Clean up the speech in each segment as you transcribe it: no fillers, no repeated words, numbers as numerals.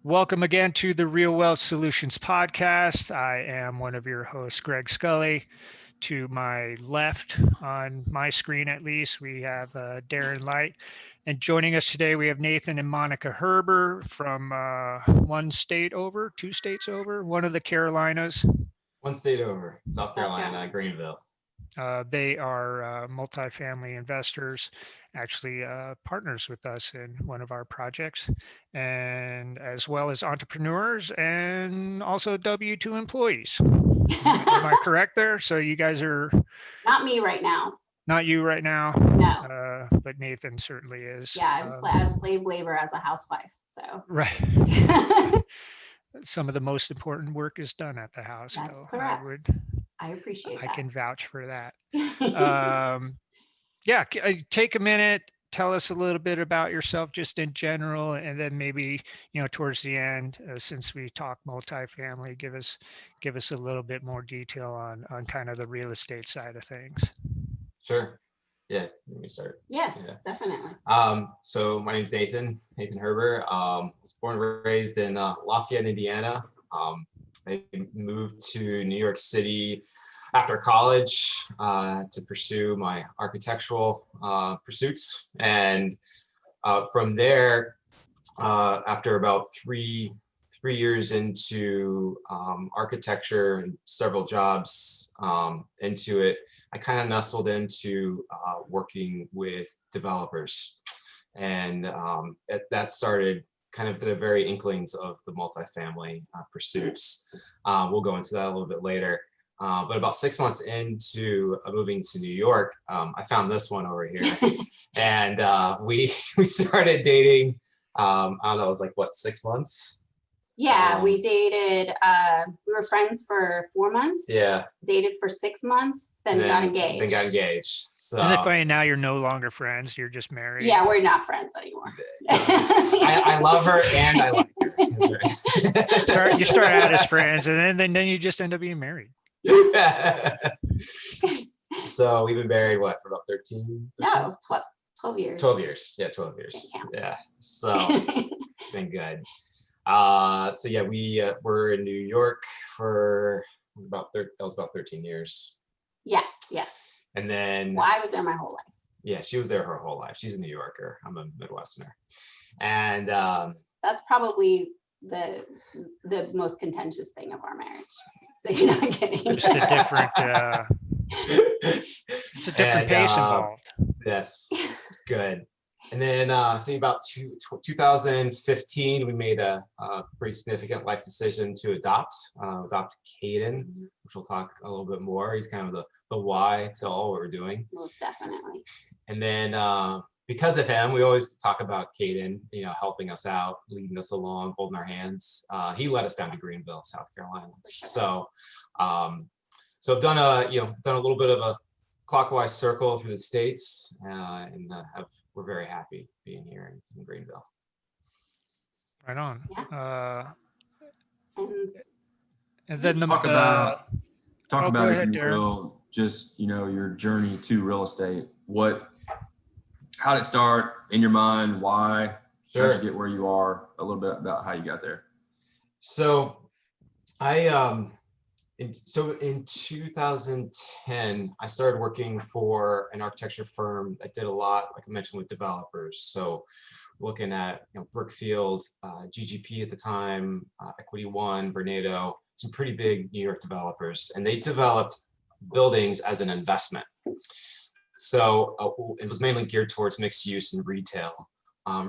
Welcome again to the Real Wealth Solutions podcast. I am one of your hosts, Greg Scully. To my left, on my screen at least, we have Darren Light. And joining us today, we have Nathan and Monica Herber from one state over, two states over, one of the Carolinas. One state over, South Carolina, Greenville. They are multifamily investors, actually partners with us in one of our projects, and as well as entrepreneurs and also W-2 employees. Am I correct there? So you guys are... Not me right now. Not you right now? No. But Nathan certainly is. Yeah, I was slave labor as a housewife, so. Right. Some of the most important work is done at the house. That's so correct. I appreciate that. I can vouch for that. Yeah, take a minute, tell us a little bit about yourself just in general, and then maybe, towards the end, since we talk multifamily, give us a little bit more detail on kind of the real estate side of things. Sure. Yeah, let me start. Yeah, definitely. So my name's Nathan Herber. I was born and raised in Lafayette, Indiana. I moved to New York City after college to pursue my architectural pursuits. And from there, after about three years into architecture and several jobs into it, I kind of nestled into working with developers. And that started kind of the very inklings of the multifamily pursuits. We'll go into that a little bit later. But about 6 months into moving to New York, I found this one over here. And we started dating, I don't know, it was like, what, 6 months? Yeah, we dated, we were friends for 4 months. Yeah. Dated for 6 months, then got engaged. Then got engaged. So. And it's funny, now you're no longer friends, you're just married. Yeah, we're not friends anymore. I love her and I like her. Right. You start out as friends and then you just end up being married. So we've been married, what, for about 13? No, 12 years. 12 years. Yeah, 12 years. Yeah. So it's been good. So yeah, we were in New York for that was about 13 years. Yes. And then I was there my whole life. Yeah, she was there her whole life. She's a New Yorker. I'm a Midwesterner. And that's probably the most contentious thing of our marriage. So you're not kidding. Just a different it's a different pace involved. Yes, it's good. And then see about 2015, we made a pretty significant life decision to adopt Caden, which we'll talk a little bit more. He's kind of the why to all what we're doing. Most definitely. And then because of him, we always talk about Caden, helping us out, leading us along, holding our hands. He led us down to Greenville, South Carolina. So I've done a little bit of a clockwise circle through the states, and we're very happy being here in Greenville. Right on. Yeah. And then talk about ahead, if you will, just your journey to real estate. How did it start in your mind? Why? Sure. How'd you get where you are? A little bit about how you got there. So in 2010, I started working for an architecture firm that did a lot, like I mentioned, with developers. So looking at Brookfield, GGP at the time, Equity One, Vornado, some pretty big New York developers, and they developed buildings as an investment. So it was mainly geared towards mixed use and retail.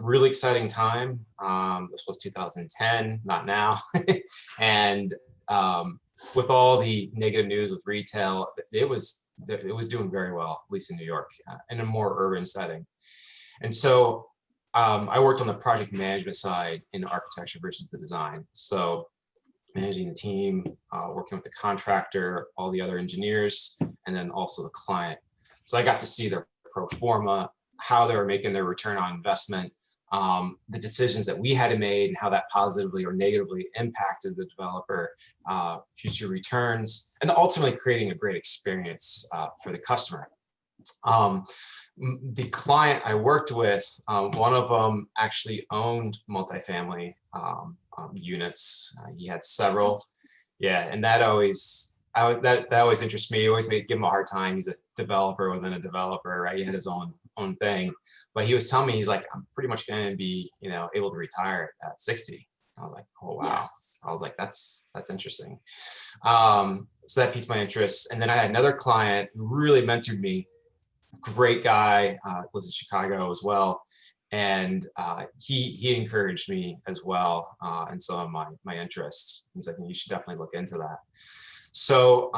Really exciting time. This was 2010, not now. And with all the negative news with retail, it was doing very well, at least in New York, in a more urban setting. And so I worked on the project management side in architecture versus the design. So managing the team, working with the contractor, all the other engineers, and then also the client. So I got to see their pro forma, how they were making their return on investment, the decisions that we had to make, and how that positively or negatively impacted the developer, future returns, and ultimately creating a great experience for the customer. The client I worked with, one of them actually owned multifamily units. He had several. Yeah, and that always that always interests me. Always give him a hard time. He's a developer within a developer, right? He had his own thing, but he was telling me, he's like, I'm pretty much going to be, able to retire at 60. I was like, oh wow. Yes. I was like, that's interesting. So that piqued my interest. And then I had another client who really mentored me. Great guy, was in Chicago as well. And he encouraged me as well, and some of my interests. He's like, you should definitely look into that. So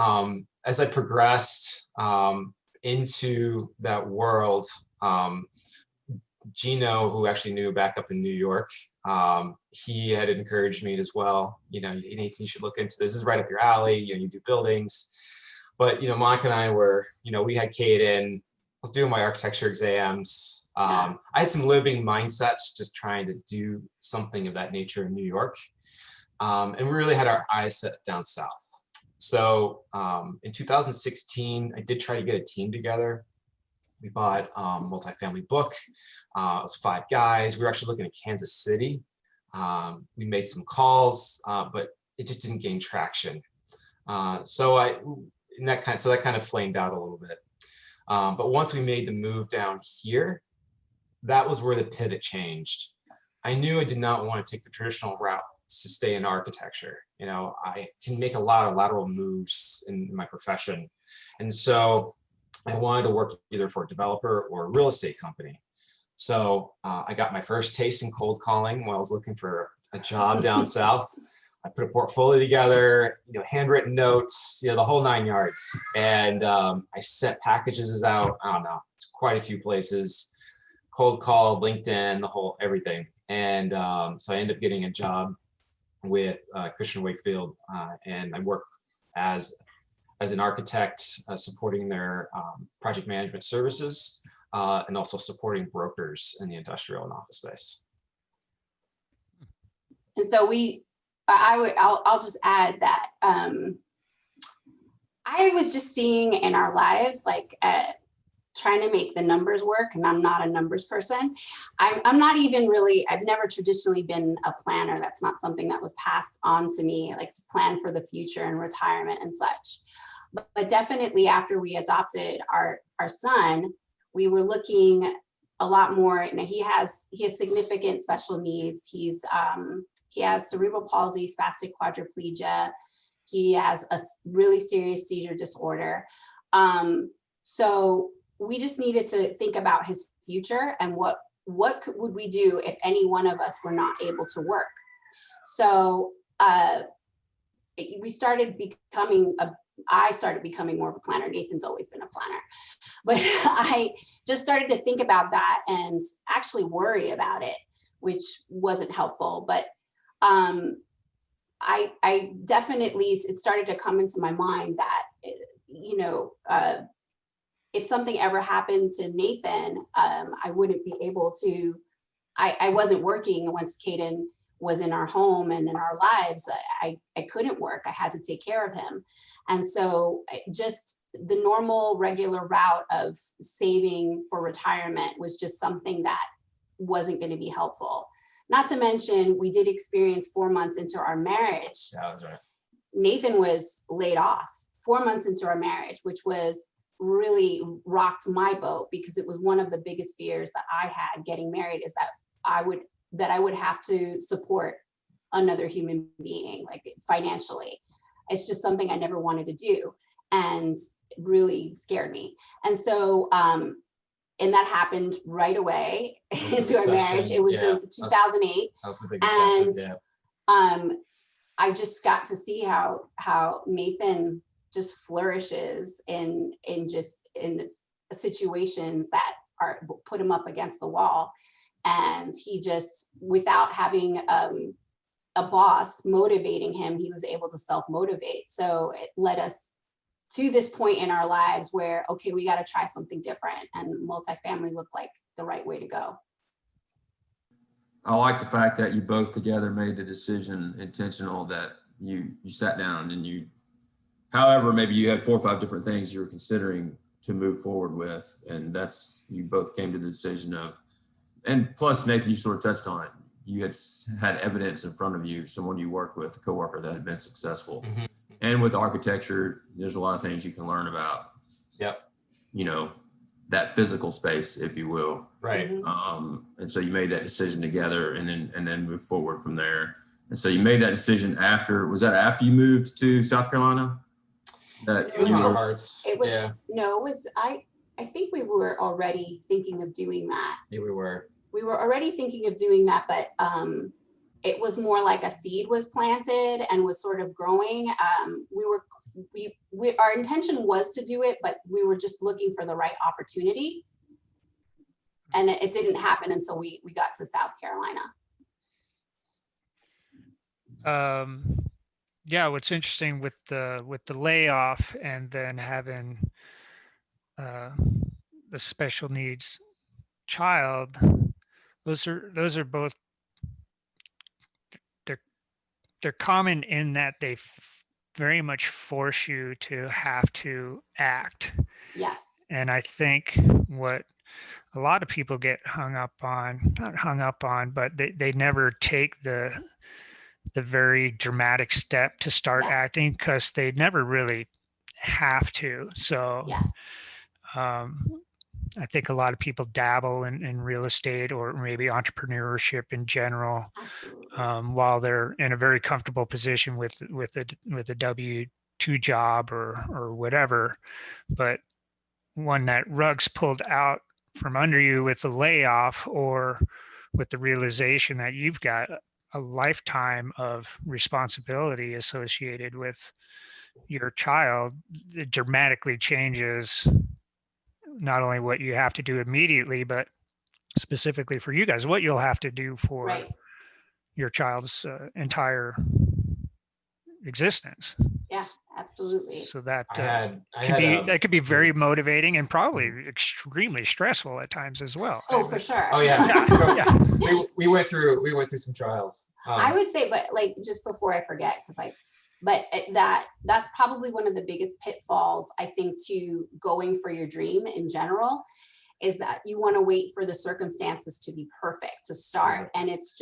as I progressed into that world, Gino, who actually knew back up in New York, he had encouraged me as well. Nathan, you should look into this. This is right up your alley. You do buildings. But Monica and I were, we had Kate in. I was doing my architecture exams. I had some living mindsets, just trying to do something of that nature in New York. And we really had our eyes set down south. So in 2016, I did try to get a team together. We bought a multifamily book. It was 5 guys. We were actually looking at Kansas City. We made some calls, but it just didn't gain traction. So that kind of flamed out a little bit. But once we made the move down here, that was where the pivot changed. I knew I did not want to take the traditional route to stay in architecture. I can make a lot of lateral moves in my profession. And so I wanted to work either for a developer or a real estate company. So I got my first taste in cold calling while I was looking for a job down south. I put a portfolio together, handwritten notes, the whole 9 yards. And I sent packages out, I don't know, to quite a few places, cold call, LinkedIn, everything. And so I ended up getting a job with Christian Wakefield, and I work as an architect, supporting their project management services, and also supporting brokers in the industrial and office space. And so I'll just add that I was just seeing in our lives, like trying to make the numbers work, and I'm not a numbers person. I'm not even really, I've never traditionally been a planner. That's not something that was passed on to me, like to plan for the future and retirement and such. But definitely after we adopted our son, we were looking a lot more. He has significant special needs. He has cerebral palsy, spastic quadriplegia. He has a really serious seizure disorder. So we just needed to think about his future and what would we do if any one of us were not able to work. So we started I started becoming more of a planner. Nathan's always been a planner, but I just started to think about that and actually worry about it, which wasn't helpful. But I definitely, it started to come into my mind that, if something ever happened to Nathan, I wouldn't be able to, I wasn't working once Caden was in our home and in our lives. I couldn't work. I had to take care of him. And so just the normal regular route of saving for retirement was just something that wasn't going to be helpful. Not to mention, we did experience 4 months into our marriage. Yeah, that's right. Nathan was laid off 4 months into our marriage, which was really rocked my boat, because it was one of the biggest fears that I had getting married, is that I would have to support another human being, like financially. It's just something I never wanted to do, and it really scared me. And so, and that happened right away into our marriage. It was the 2008. That was the big recession, yeah. I just got to see how Nathan just flourishes in situations that put him up against the wall. And he just, without having a boss motivating him, he was able to self-motivate. So it led us to this point in our lives where, okay, we got to try something different, and multifamily looked like the right way to go. I like the fact that you both together made the decision intentional, that you sat down and however, maybe you had 4 or 5 different things you were considering to move forward with. And you both came to the decision of, and plus Nathan, you sort of touched on it, you had evidence in front of you, someone you worked with, a coworker that had been successful. Mhm. And with architecture, there's a lot of things you can learn about, Yep. That physical space, if you will. Right. And so you made that decision together and then move forward from there. And so you made that decision was that after you moved to South Carolina? It was in our hearts. It was, Yeah. no, it was, I think we were already thinking of doing that. Yeah, we were. We were already thinking of doing that, but it was more like a seed was planted and was sort of growing. Our intention was to do it, but we were just looking for the right opportunity. And it didn't happen until we got to South Carolina. Yeah, what's interesting with the layoff and then having the special needs child, those are both, they're common in that they very much force you to have to act. Yes. And I think what a lot of people get not hung up on, but they never take the very dramatic step to start Yes. acting because they never really have to. So Yes. I think a lot of people dabble in real estate or maybe entrepreneurship in general, Absolutely. while they're in a very comfortable position with a W-2 job or whatever. But when that rug's pulled out from under you with the layoff or with the realization that you've got a lifetime of responsibility associated with your child, it dramatically changes not only what you have to do immediately, but specifically for you guys, what you'll have to do for Right. your child's entire existence. Yeah, absolutely. So that that could be very motivating and probably extremely stressful at times as well. Oh, for sure. Oh yeah. Yeah. We went through some trials. I would say, but like just before I forget, that's probably one of the biggest pitfalls, I think, to going for your dream in general, is that you want to wait for the circumstances to be perfect to start. And it's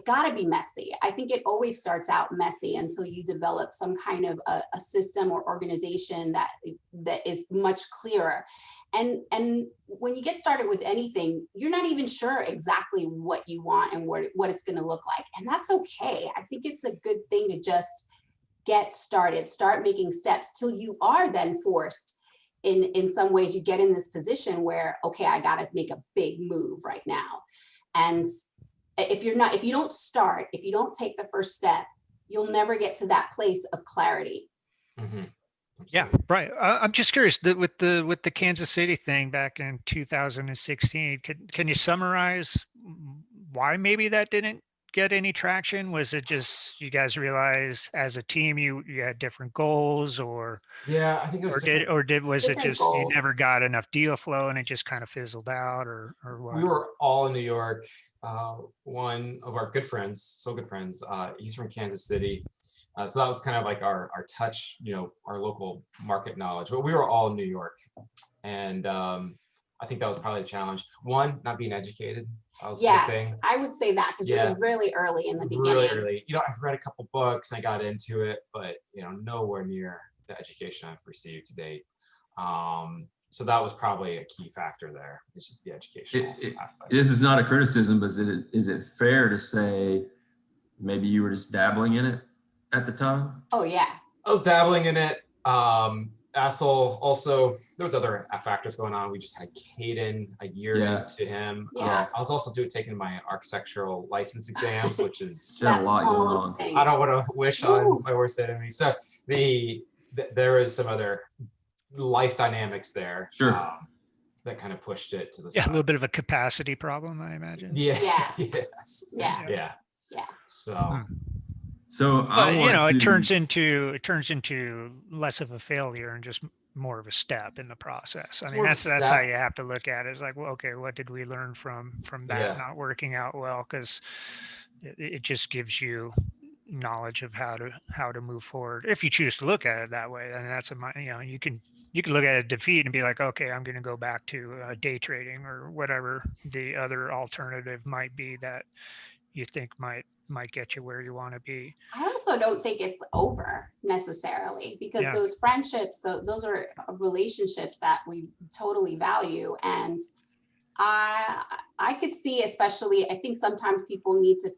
got to be messy. I think it always starts out messy until you develop some kind of a system or organization that is much clearer. And when you get started with anything, you're not even sure exactly what you want and what it's going to look like. And that's okay. I think it's a good thing to just get started, start making steps till you are then forced in some ways. You get in this position where, okay, I got to make a big move right now. And if you don't take the first step, you'll never get to that place of clarity. Mm-hmm. Yeah, right. I'm just curious that with the Kansas City thing back in 2016, can you summarize why maybe that didn't get any traction? Was it just you guys realized as a team you had different goals, or yeah, I think it was was it just goals. you never got enough deal flow and it just kind of fizzled out, or what? We were all in New York. One of our good friends, he's from Kansas City. So that was kind of like our touch, our local market knowledge. But we were all in New York. And I think that was probably the challenge. One, not being educated. That was a big thing. I would say that because it was really early in the beginning. Really early. I've read a couple books and I got into it, but nowhere near the education I've received to date. So that was probably a key factor there. It's just the educational aspect. This is not a criticism, but is it fair to say maybe you were just dabbling in it at the time? Oh yeah. I was dabbling in it. Also, there was other factors going on. We just had Caden a year into him. Yeah. I was also taking my architectural license exams, which is a lot going on. I don't want to wish on my worst enemy. So there is some other life dynamics there. Sure. That kind of pushed it to the Yeah, side. a little bit of a capacity problem, I imagine. Yeah. Yeah. Yes. Yeah. Yeah. Yeah. So it turns into less of a failure and just more of a step in the process. I mean, that's how you have to look at it. It's like, well, okay, what did we learn from that not working out well? Because it just gives you knowledge of how to move forward if you choose to look at it that way. And that's you can you could look at a defeat and be like, okay, I'm going to go back to day trading or whatever the other alternative might be that you think might get you where you want to be. I also don't think it's over necessarily, because Yeah. those friendships, those are relationships that we totally value. And I could see, especially, I think sometimes people need to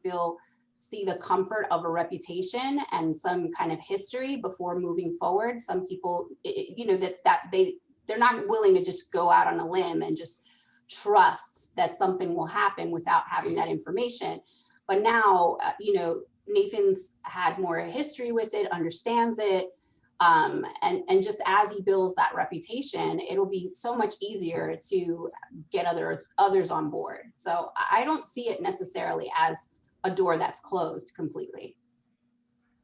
see the comfort of a reputation and some kind of history before moving forward. Some people, they're not willing to just go out on a limb and just trust that something will happen without having that information. But now, Nathan's had more history with it, understands it. And just as he builds that reputation, it'll be so much easier to get others on board. So I don't see it necessarily as a door that's closed completely.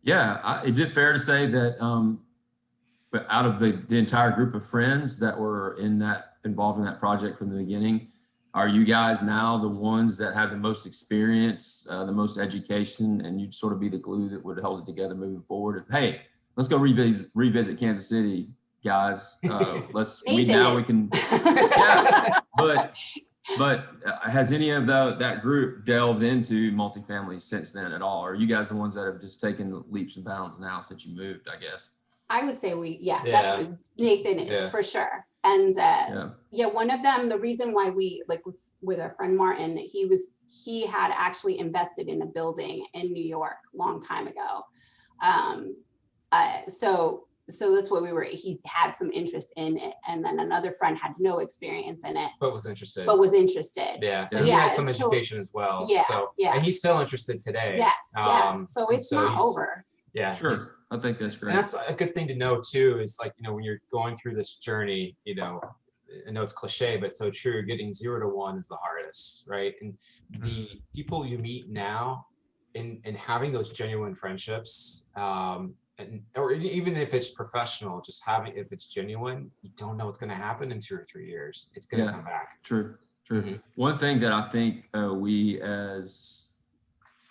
Yeah. Is it fair to say that out of the entire group of friends that were involved in that project from the beginning, are you guys now the ones that have the most experience, the most education, and you'd sort of be the glue that would hold it together moving forward? If, hey, let's go revisit Kansas City, guys. We can. Yeah, but has any of that group delved into multifamily since then at all? Or are you guys the ones that have just taken leaps and bounds now since you moved, I guess? I would say definitely. Nathan is for sure. And one of them, the reason why we, like with our friend Martin, he had actually invested in a building in New York a long time ago. So that's what he had some interest in it. And then another friend had no experience in it. But was interested. Yeah. So he had some education as well. Yeah. And he's still interested today. Yes. So it's not over. Yeah. Sure. I think that's great. And that's a good thing to know too, is like, when you're going through this journey, I know it's cliche, but so true. Getting 0 to 1 is the hardest, right? And the people you meet now and having those genuine friendships, or even if it's professional, if it's genuine, you don't know what's going to happen in 2 or 3 years. It's going to come back. True. Mm-hmm. One thing that I think we as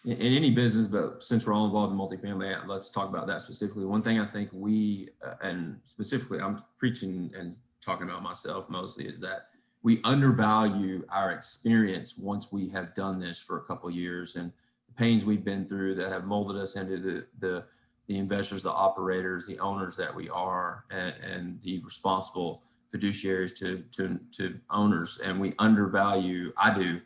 in any business, but since we're all involved in multifamily, let's talk about that specifically. One thing I think we, and specifically I'm preaching and talking about myself mostly, is that we undervalue our experience once we have done this for a couple of years, and the pains we've been through that have molded us into the investors, the operators, the owners that we are, and the responsible fiduciaries to owners. And we undervalue, I do,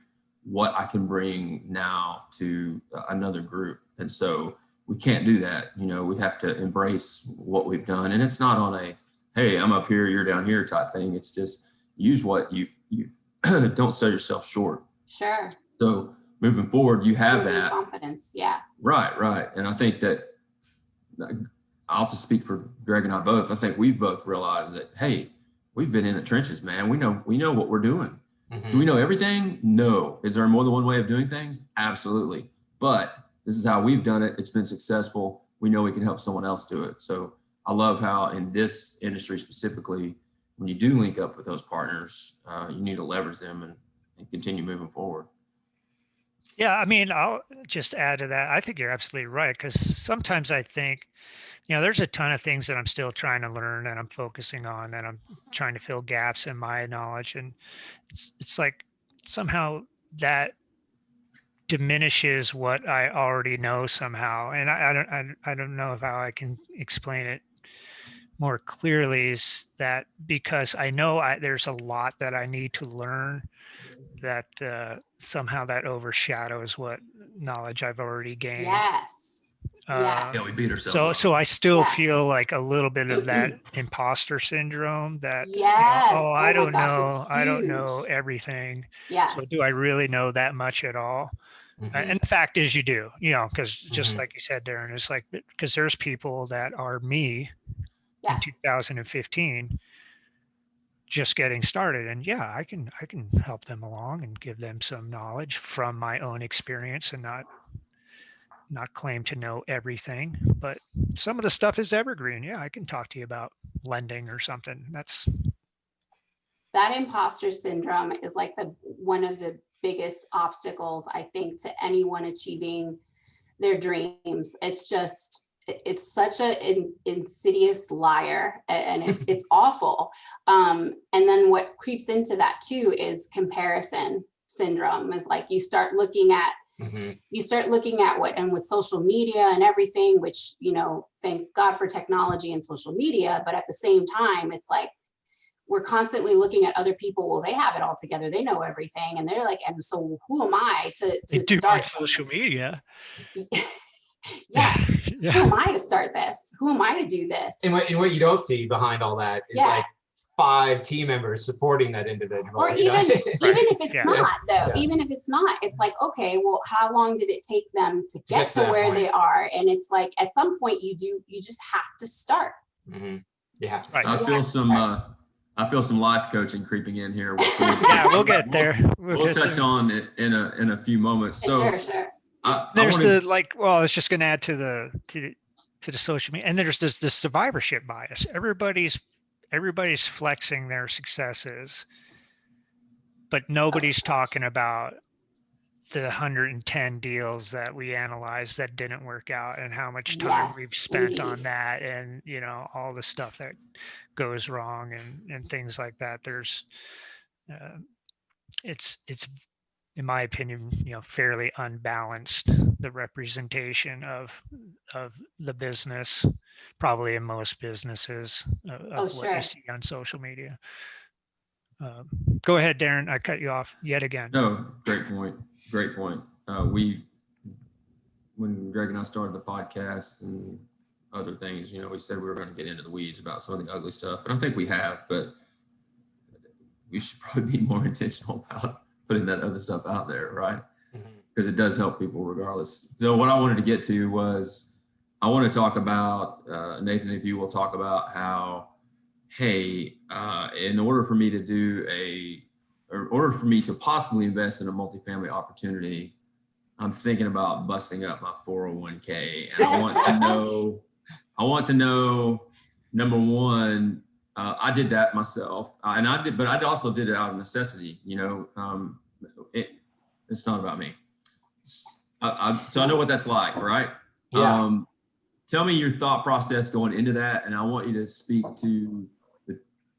what I can bring now to another group. And so we can't do that. We have to embrace what we've done. And it's not on a, hey, I'm up here, you're down here type thing. It's just use what you don't sell yourself short. Sure. So moving forward, you have that confidence. Yeah. Right. And I think that I'll just speak for Greg and I both. I think we've both realized that, hey, we've been in the trenches, man. We know what we're doing. Mm-hmm. Do we know everything? No. Is there more than one way of doing things? Absolutely. But this is how we've done it. It's been successful. We know we can help someone else do it. So I love how in this industry specifically, when you do link up with those partners, you need to leverage them and continue moving forward. Yeah, I mean, I'll just add to that. I think you're absolutely right, because sometimes I think, there's a ton of things that I'm still trying to learn and I'm focusing on, and I'm trying to fill gaps in my knowledge. And it's like somehow that diminishes what I already know somehow. And I don't know how I can explain it more clearly, is that because I know there's a lot that I need to learn, that somehow that overshadows what knowledge I've already gained. Yes. Yeah, we beat ourselves. So I still feel like a little bit of that imposter syndrome, that I don't know everything. Yes. So do I really know that much at all? Mm-hmm. And the fact is you do, because just mm-hmm. like you said, Darren, it's like, because there's people that are me in 2015 just getting started, and I can help them along and give them some knowledge from my own experience, and not claim to know everything, but some of the stuff is evergreen. I can talk to you about lending or something. That imposter syndrome is like one of the biggest obstacles, I think, to anyone achieving their dreams. It's just, it's such an insidious liar, and it's awful. And then what creeps into that too is comparison syndrome. Is like you start looking at what, and with social media and everything, which, thank God for technology and social media, but at the same time, it's like we're constantly looking at other people. Well, they have it all together, they know everything, and they're like, and so who am I to do start on social media? Yeah. Yeah. Who am I to start this? Who am I to do this? And what you don't see behind all that is like 5 team members supporting that individual. Or even if it's not, though, Yeah. even if it's not, it's like, okay, well, how long did it take them to get to where they are? And it's like, at some point you just have to start. Mm-hmm. You have to Right. start. I feel some life coaching creeping in here. Yeah, we'll get there. We'll touch on it in a few moments. So Sure. I was just going to add to the social media, and there's this survivorship bias. Everybody's flexing their successes, but nobody's talking about the 110 deals that we analyzed that didn't work out, and how much time we've spent on that, and all the stuff that goes wrong, and things like that. There's it's in my opinion, fairly unbalanced, the representation of the business, probably in most businesses, of what you see on social media. Go ahead, Darren. I cut you off yet again. No, great point. When Greg and I started the podcast and other things, we said we were going to get into the weeds about some of the ugly stuff, and I think we have, but we should probably be more intentional about putting that other stuff out there, right? Because it does help people regardless. So what I wanted to get to was, I want to talk about, Nathan, if you will talk about how, hey, in order for me to possibly invest in a multifamily opportunity, I'm thinking about busting up my 401k. And I want to know, number one, I did that myself, but I also did it out of necessity. It's not about me. So I know what that's like, right? Yeah. Tell me your thought process going into that, and I want you to speak to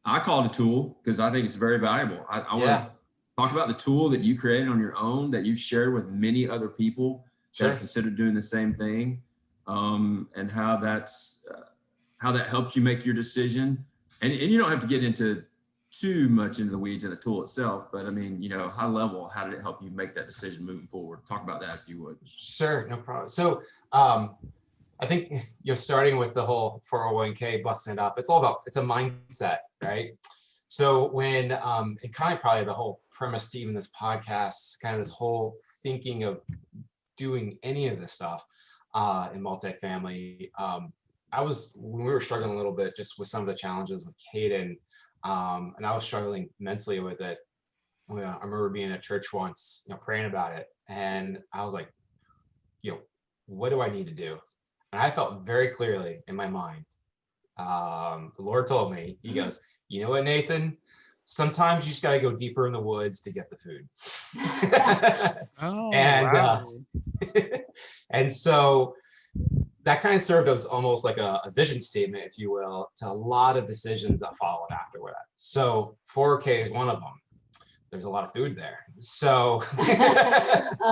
I call it a tool because I think it's very valuable. I want to talk about the tool that you created on your own, that you've shared with many other people that are considered doing the same thing, and how that helped you make your decision. And you don't have to get into too much into the weeds of the tool itself, but I mean, high level, how did it help you make that decision moving forward? Talk about that if you would. Sure, no problem. So I think starting with the whole 401k, busting it up, it's a mindset, right? So when and kind of probably the whole premise to even this podcast, kind of this whole thinking of doing any of this stuff in multifamily, when we were struggling a little bit just with some of the challenges with Caden, and I was struggling mentally with it. I remember being at church once, praying about it, and I was like, what do I need to do? And I felt very clearly in my mind, the Lord told me, he goes, you know what, Nathan? Sometimes you just got to go deeper in the woods to get the food. And so that kind of served as almost like a vision statement, if you will, to a lot of decisions that followed after that. So 4K is one of them. There's a lot of food there. So,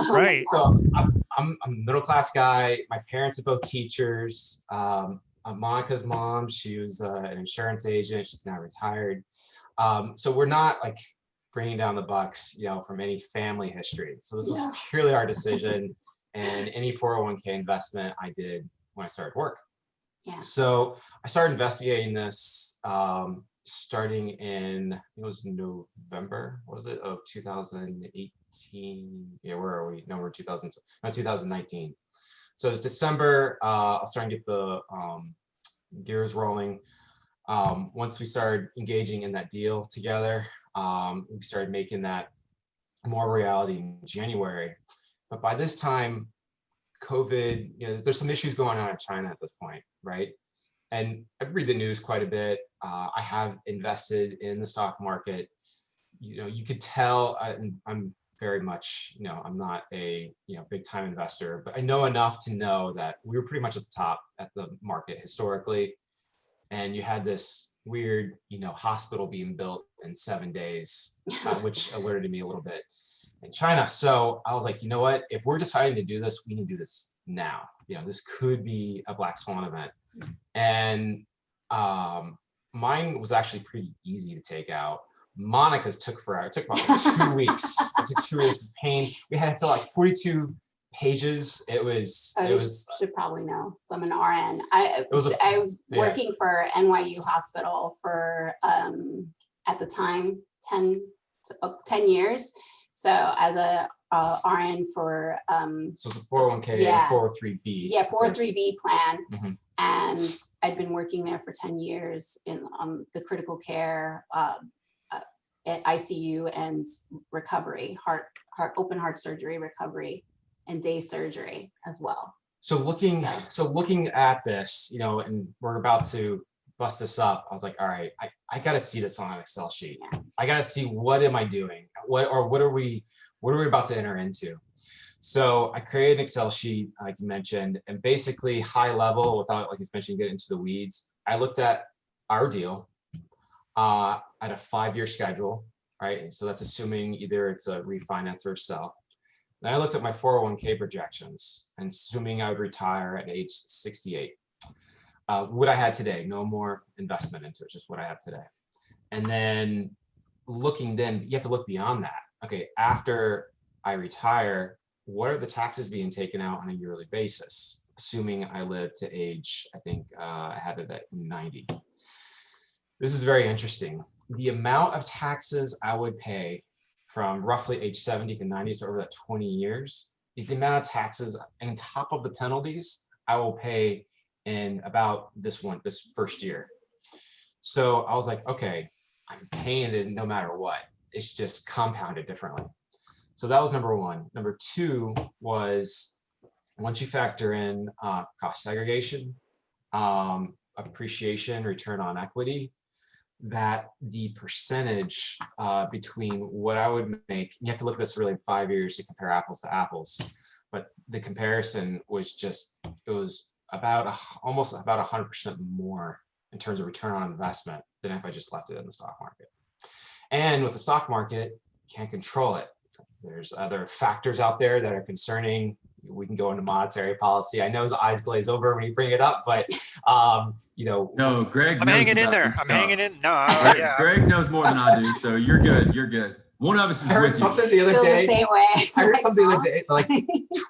right. So I'm a middle-class guy. My parents are both teachers. Monica's mom, she was an insurance agent. She's now retired. So we're not like bringing down the bucks, from any family history. So this was purely our decision, and any 401k investment I did when I started work. Yeah. So I started investigating this starting in, it was November, of 2018. Yeah, where are we? No, we're 2019. So it's December. I'll start to get the gears rolling. Once we started engaging in that deal together, we started making that more reality in January. But by this time, COVID, there's some issues going on in China at this point, right? And I read the news quite a bit. I have invested in the stock market. You could tell I'm very much, I'm not a, big time investor, but I know enough to know that we were pretty much at the top at the market historically. And you had this weird, hospital being built in 7 days, which alerted me a little bit in China. So I was like, you know what, if we're deciding to do this, we can do this now. This could be a black swan event. And mine was actually pretty easy to take out. Monica's took forever. It took about 2 weeks. It took 2 weeks of pain. We had to fill like 42 pages. It was. Should probably know. So I'm an RN. I was yeah. working for NYU Hospital for at the time 10 years. So as a RN for so it's a 401k and 403b. Yeah, 403b plan. Mm-hmm. And I'd been working there for 10 years in the critical care at ICU and recovery, open heart surgery recovery, and day surgery as well. So looking at this, and we're about to bust this up, I was like, all right, I got to see this on an Excel sheet. Yeah. I got to see, what am I doing? What are we about to enter into? So I created an Excel sheet, like you mentioned, and basically high level, without, like you mentioned, get into the weeds. I looked at our deal at a 5-year schedule, right? And so that's assuming either it's a refinance or a sell. Then I looked at my 401k projections, and assuming I would retire at age 68. What I had today, no more investment into it, just what I have today. And then you have to look beyond that. Okay, after I retire, what are the taxes being taken out on a yearly basis? Assuming I live to age, I think I had it at 90. This is very interesting. The amount of taxes I would pay from roughly age 70 to 90, so over that 20 years, is the amount of taxes, and on top of the penalties, I will pay in about this first year. So I was like, okay, I'm paying it no matter what. It's just compounded differently. So that was number one. Number two was, once you factor in cost segregation, appreciation, return on equity, that the percentage between what I would make, you have to look at this really in 5 years to compare apples to apples, but the comparison was almost about 100% more in terms of return on investment than if I just left it in the stock market. And with the stock market, you can't control it. There's other factors out there that are concerning. We can go into monetary policy. I know his eyes glaze over when you bring it up, but No, Greg. I'm knows hanging in about there. this I'm stuff. hanging in. No, yeah. Greg knows more than I do, so you're good. You're good. One of us is I heard with something you. the other Feel day. the same way. I heard something the other day, like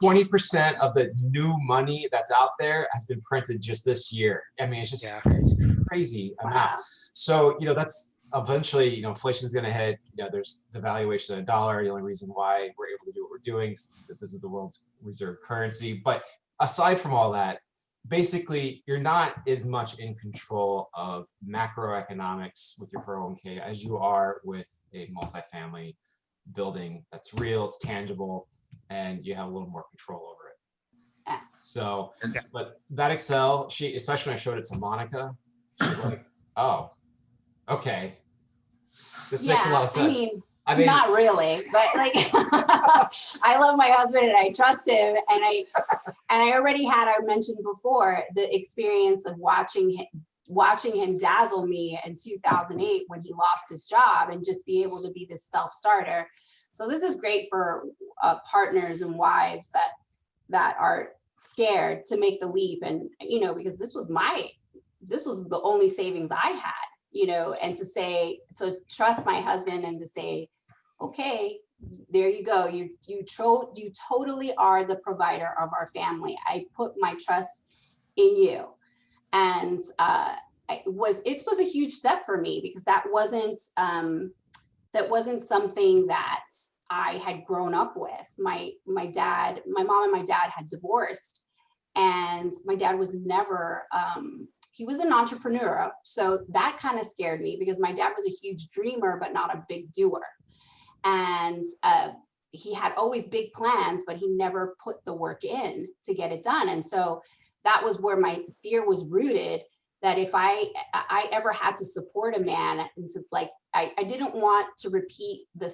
20% of the new money that's out there has been printed just this year. I mean, it's just it's a crazy amount. Wow. So, that's eventually, inflation is going to hit. There's devaluation of the dollar. The only reason why we're able to do what we're doing is that this is the world's reserve currency. But aside from all that, basically, you're not as much in control of macroeconomics with your 401k as you are with a multifamily building that's real, it's tangible, and you have a little more control over it. Yeah. So, but that Excel sheet, especially when I showed it to Monica, she was like, oh, okay. This makes a lot of sense. I mean, not really, but like, I love my husband and I trust him, and I already had, I mentioned before, the experience of watching him dazzle me in 2008 when he lost his job, and just be able to be this self-starter. So this is great for partners and wives that are scared to make the leap, and because this was the only savings I had. And to trust my husband and to say, okay, there you go. You totally are the provider of our family. I put my trust in you. And it was a huge step for me, because that wasn't something that I had grown up with. My mom and my dad had divorced, and my dad was never, he was an entrepreneur. So that kind of scared me, because my dad was a huge dreamer, but not a big doer. And he had always big plans, but he never put the work in to get it done. And so that was where my fear was rooted. that if I ever had to support a man, and to like, I didn't want to repeat the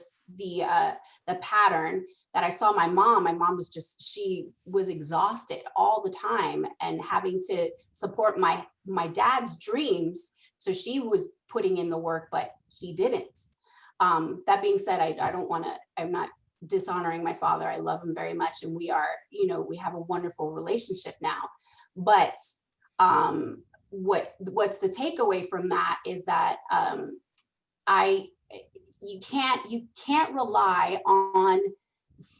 pattern that I saw my mom. My mom she was exhausted all the time and having to support my dad's dreams. So she was putting in the work, but he didn't. That being said, I'm not dishonoring my father. I love him very much. And we have a wonderful relationship now. But what's the takeaway from that is that you can't rely on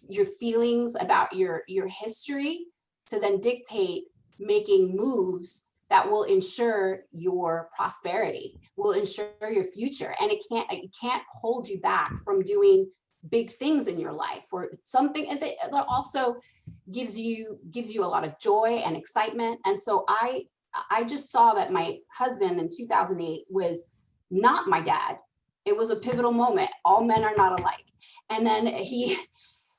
your feelings about your history to then dictate making moves that will ensure your prosperity, will ensure your future. And it can't hold you back from doing big things in your life, or something that also gives you a lot of joy and excitement. And so I just saw that my husband in 2008 was not my dad. It was a pivotal moment. All men are not alike. And then he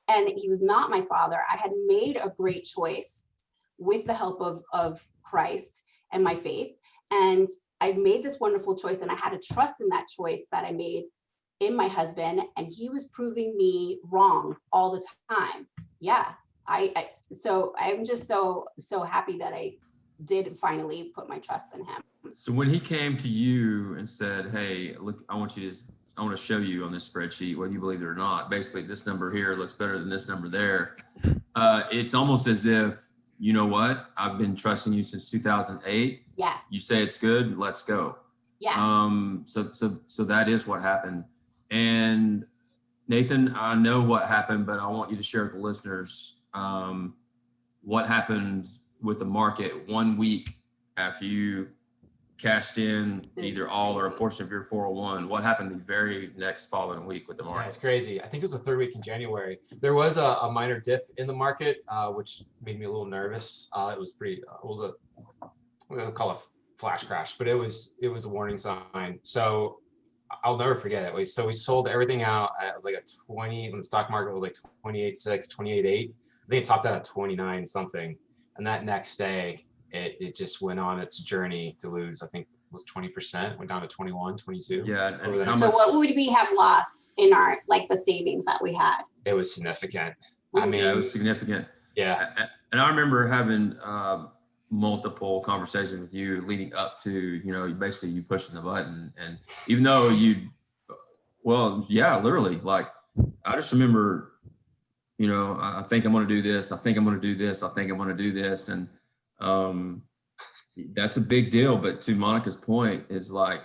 was not my father. I had made a great choice with the help of Christ and my faith. And I made this wonderful choice, and I had to trust in that choice that I made in my husband, and he was proving me wrong all the time. Yeah. So I'm just so happy that I did finally put my trust in him. So when he came to you and said, "Hey, look, I want to show you on this spreadsheet, whether you believe it or not, basically this number here looks better than this number there." It's almost as if, you know what, I've been trusting you since 2008. Yes. You say it's good, let's go. Yes. So that is what happened. And Nathan, I know what happened, but I want you to share with the listeners what happened with the market 1 week after you cashed in either all or a portion of your 401. What happened the very next following week with the market? Yeah, it's crazy. I think it was the third week in January. There was a minor dip in the market, which made me a little nervous. It was we'll call it a flash crash, but it was a warning sign. So I'll never forget it. So we sold everything out at like a 20, when the stock market was like 28.6, 28.8. I think it topped out at 29 something. And that next day, it just went on its journey to lose, I think it was 20%, went down to 21, 22. Yeah. So what would we have lost in our, like, the savings that we had? It was significant. I mean, it was significant. Yeah. And I remember having multiple conversations with you leading up to, basically you pushing the button. And even though literally, like, I just remember, I think I'm going to do this. I think I'm going to do this. I think I'm going to do this. And that's a big deal. But to Monica's point is, like,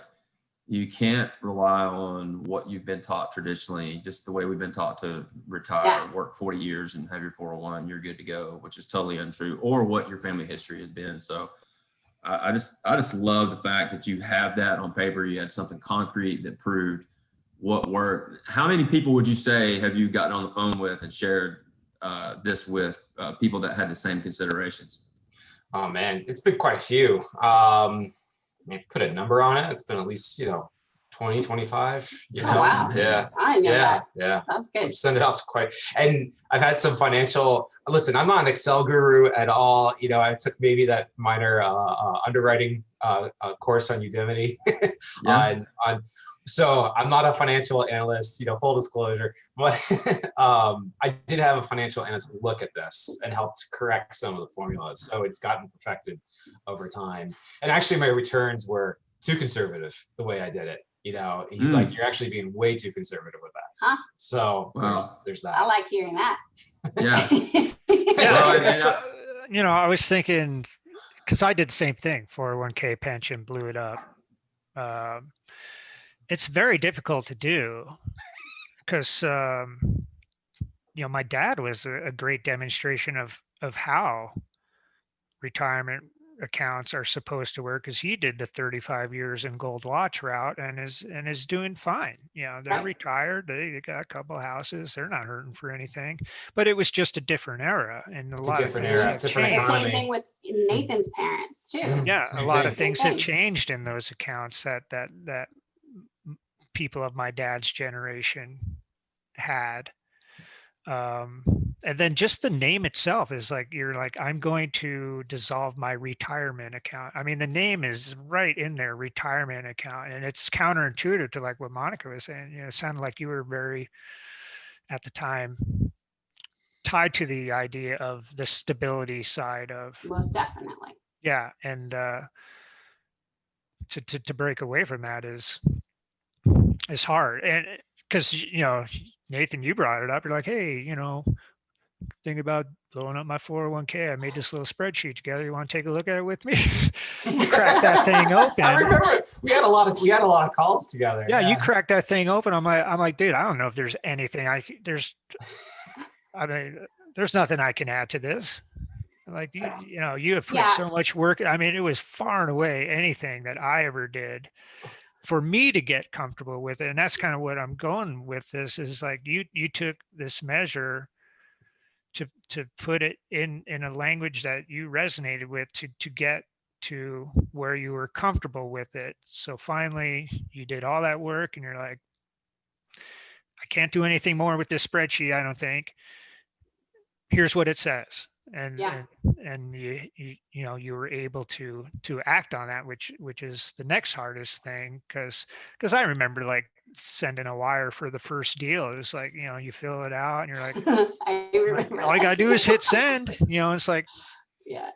you can't rely on what you've been taught traditionally, just the way we've been taught to retire, Yes. work 40 years and have your 401, you're good to go, which is totally untrue, or what your family history has been. So I just love the fact that you have that on paper. You had something concrete that proved what worked. How many people would you say have you gotten on the phone with and shared this with, people that had the same considerations? Oh man, it's been quite a few. If you put a number on it, it's been at least, 20, 25. Oh, wow. Yeah. I know that. Yeah. That's good. I've sent it out to and I've had some listen, I'm not an Excel guru at all. I took maybe that minor underwriting course on Udemy. Yeah. So I'm not a financial analyst, full disclosure, but I did have a financial analyst look at this and helped correct some of the formulas. So it's gotten perfected over time. And actually my returns were too conservative the way I did it. He's like, you're actually being way too conservative with that. Huh? So Wow. there's that. I like hearing that. Yeah. Yeah, I was thinking, because I did the same thing, 401k pension, blew it up. It's very difficult to do because, my dad was a great demonstration of how retirement accounts are supposed to work, because he did the 35 years in gold watch route and is doing fine. They're Right. retired. They got a couple houses. They're not hurting for anything. But it was just a different era, and a lot of things have different changed. The same economy. thing with Nathan's parents too. Yeah, a Same lot thing. of things Same have thing. changed in those accounts that people of my dad's generation had. and then just the name itself is like, you're like, I'm going to dissolve my retirement account. I mean, the name is right in there, retirement account, and it's counterintuitive to like what Monica was saying. You know, it sounded like you were very, at the time, tied to the idea of the stability side of, Most definitely. yeah, and to break away from that is hard, and because you know, Nathan, you brought it up. You're like, hey, you know, think about blowing up my 401k. I made this little spreadsheet together. You want to take a look at it with me? You crack that thing open. I remember we had a lot of calls together. Yeah, you crack that thing open. I'm like, dude, I don't know if there's anything I mean, there's nothing I can add to this. Like, you know, you have put Yeah. so much work. I mean, it was far and away anything that I ever did for me to get comfortable with it. And that's kind of what I'm going with this is like, you took this measure to put it in a language that you resonated with to get to where you were comfortable with it. So finally you did all that work and you're like, I can't do anything more with this spreadsheet, I don't think. Here's what it says. And Yeah. and you know, you were able to act on that, which is the next hardest thing, because I remember like sending a wire for the first deal. It was like, you know, you fill it out and you're like, I remember all you gotta that do is too. hit send. You know, it's like, Yeah.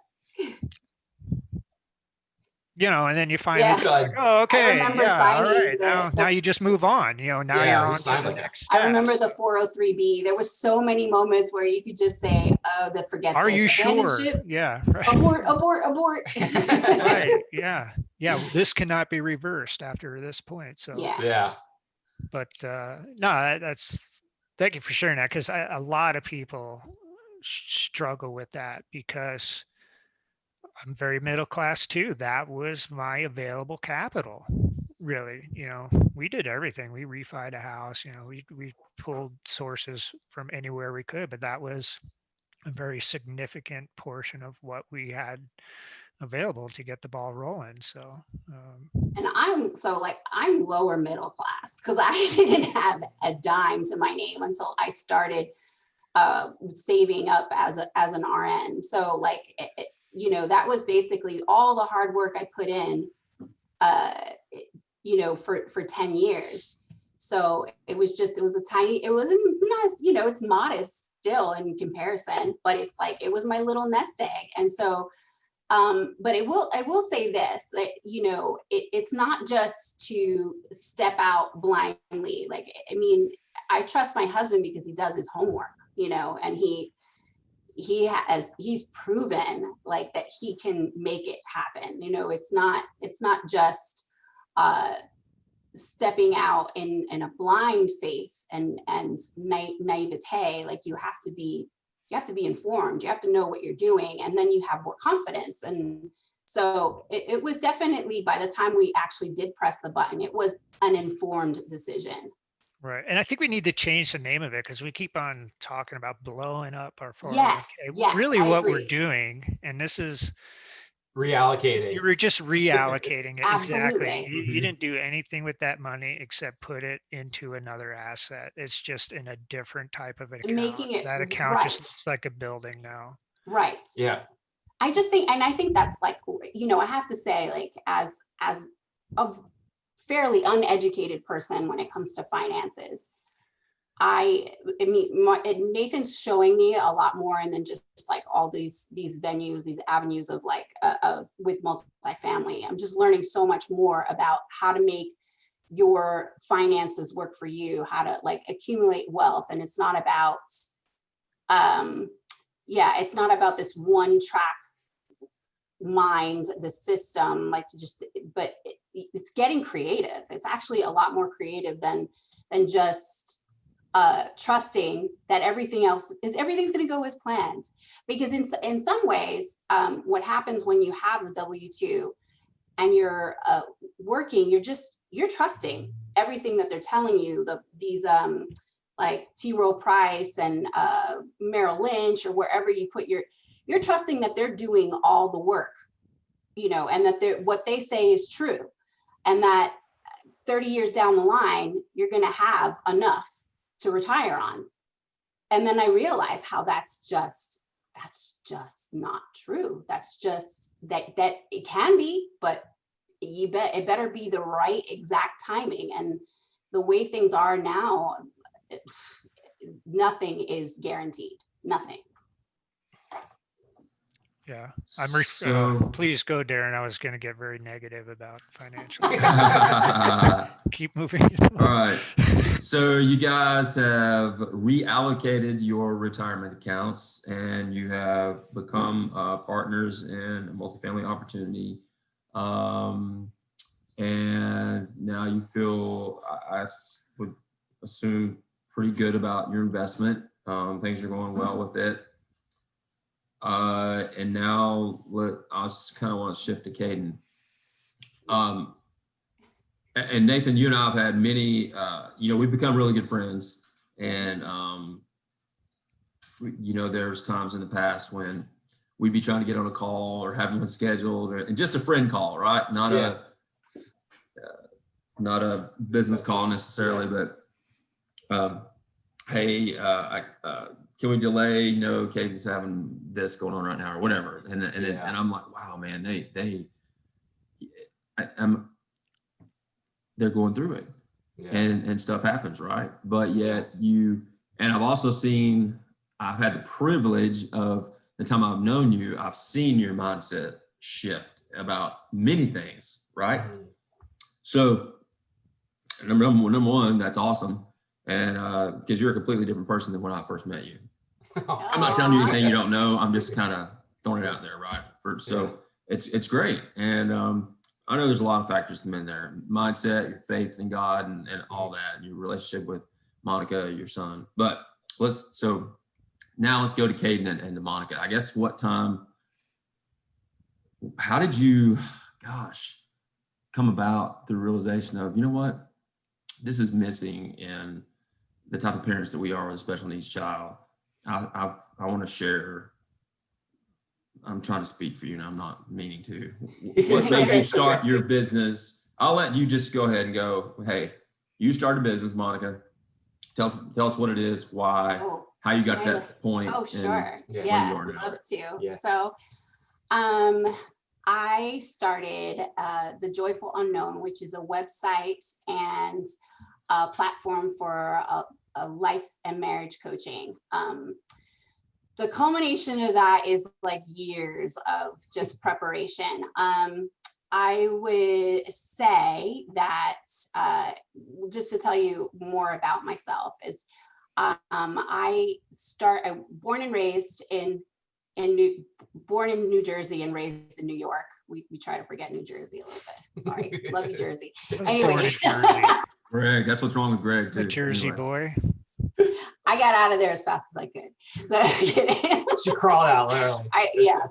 you know, and then you finally Yeah. like, oh, I okay, remember yeah, all signing right. Now you just move on. You know, now Yeah, you're we on to signed the like that. next I remember steps. the 403B. There were so many moments where you could just say, oh, forget Are this. you Abandon sure? ship, Yeah, right. abort, abort, abort. Right. Yeah. Yeah. This cannot be reversed after this point. So, Yeah. Yeah. but no, that's, thank you for sharing that, because a lot of people struggle with that, because I'm very middle class too. That was my available capital. Really, you know, we did everything. We refied a house, you know, we pulled sources from anywhere we could, but that was a very significant portion of what we had available to get the ball rolling. So, And I'm lower middle class because I didn't have a dime to my name until I started saving up as an RN. So like, you know, that was basically all the hard work I put in, you know, for 10 years. So it was it wasn't nice, you know, it's modest still in comparison, but it's like, it was my little nest egg. And so, but I will say this, that, you know, it's not just to step out blindly. Like, I mean, I trust my husband because he does his homework, you know, and he's proven like that he can make it happen. You know, it's not just stepping out in a blind faith and naivete. Like, you have to be informed, you have to know what you're doing, and then you have more confidence. And so it was definitely, by the time we actually did press the button, it was an informed decision. right. And I think we need to change the name of it, because we keep on talking about blowing up our 401k. Yes, Really I what we're agree. doing, and this is, Reallocating. you were just reallocating it. Absolutely. Exactly. You didn't do anything with that money except put it into another asset. It's just in a different type of account. Making it That account right. just looks like a building now. Right. Yeah. I just think, and I think that's like, you know, I have to say, like, as a fairly uneducated person when it comes to finances, I mean, Nathan's showing me a lot more, and then just like all these venues, these avenues of like with multifamily. I'm just learning so much more about how to make your finances work for you, how to like accumulate wealth. And it's not about, it's not about this one track mind, the system, like but it's getting creative. It's actually a lot more creative than just trusting that everything's going to go as planned. Because in some ways, what happens when you have the W-2 and you're working, you're trusting everything that they're telling you. These like T. Rowe Price and Merrill Lynch, or wherever you put you're trusting that they're doing all the work, you know, and that what they say is true, and that 30 years down the line, you're going to have enough to retire on. and then I realized how that's just not true. That's just that it can be, but it better be the right exact timing. And the way things are now, nothing is guaranteed. Nothing. Yeah. So, Please go, Darren. I was going to get very negative about financial. Keep moving. all right. So you guys have reallocated your retirement accounts and you have become partners in a multifamily opportunity. And now you feel, I would assume, pretty good about your investment. Things are going well with it. And now I just kind of want to shift to Caden. And Nathan, you and I have had many, we've become really good friends. And, there's times in the past when we'd be trying to get on a call or having one scheduled, and just a friend call, right? Not a business call necessarily, but hey, can we delay? Caden's having this going on right now, or whatever. And I'm like, wow, man, they're going through it, and stuff happens, right? But yet and I've had the privilege of the time I've known you, I've seen your mindset shift about many things, right? Mm-hmm. So number one, that's awesome. And because you're a completely different person than when I first met you. I'm not telling you anything you don't know. I'm just kind of throwing it out there, right? It's great. And I know there's a lot of factors come in there: mindset, your faith in God, and all that, and your relationship with Monica, your son. But now let's go to Caden and to Monica. I guess how did you, come about the realization of, you know what, this is missing in the type of parents that we are with a special needs child. I want to share. I'm trying to speak for you, and I'm not meaning to. What made you start your business? I'll let you just go ahead and go. Hey, you started a business, Monica. Tell us what it is, why, how you got to that point. Oh, sure. Yeah, I'd love to. Yeah. So, I started The Joyful Unknown, which is a website and a platform for a life and marriage coaching. The culmination of that is like years of just preparation. I would say that just to tell you more about myself is born and raised born in New Jersey and raised in New York. We try to forget New Jersey a little bit. Sorry, love you, Jersey. Anyway, Greg, that's what's wrong with Greg too. The Jersey boy. I got out of there as fast as I could. So she crawled out literally. No,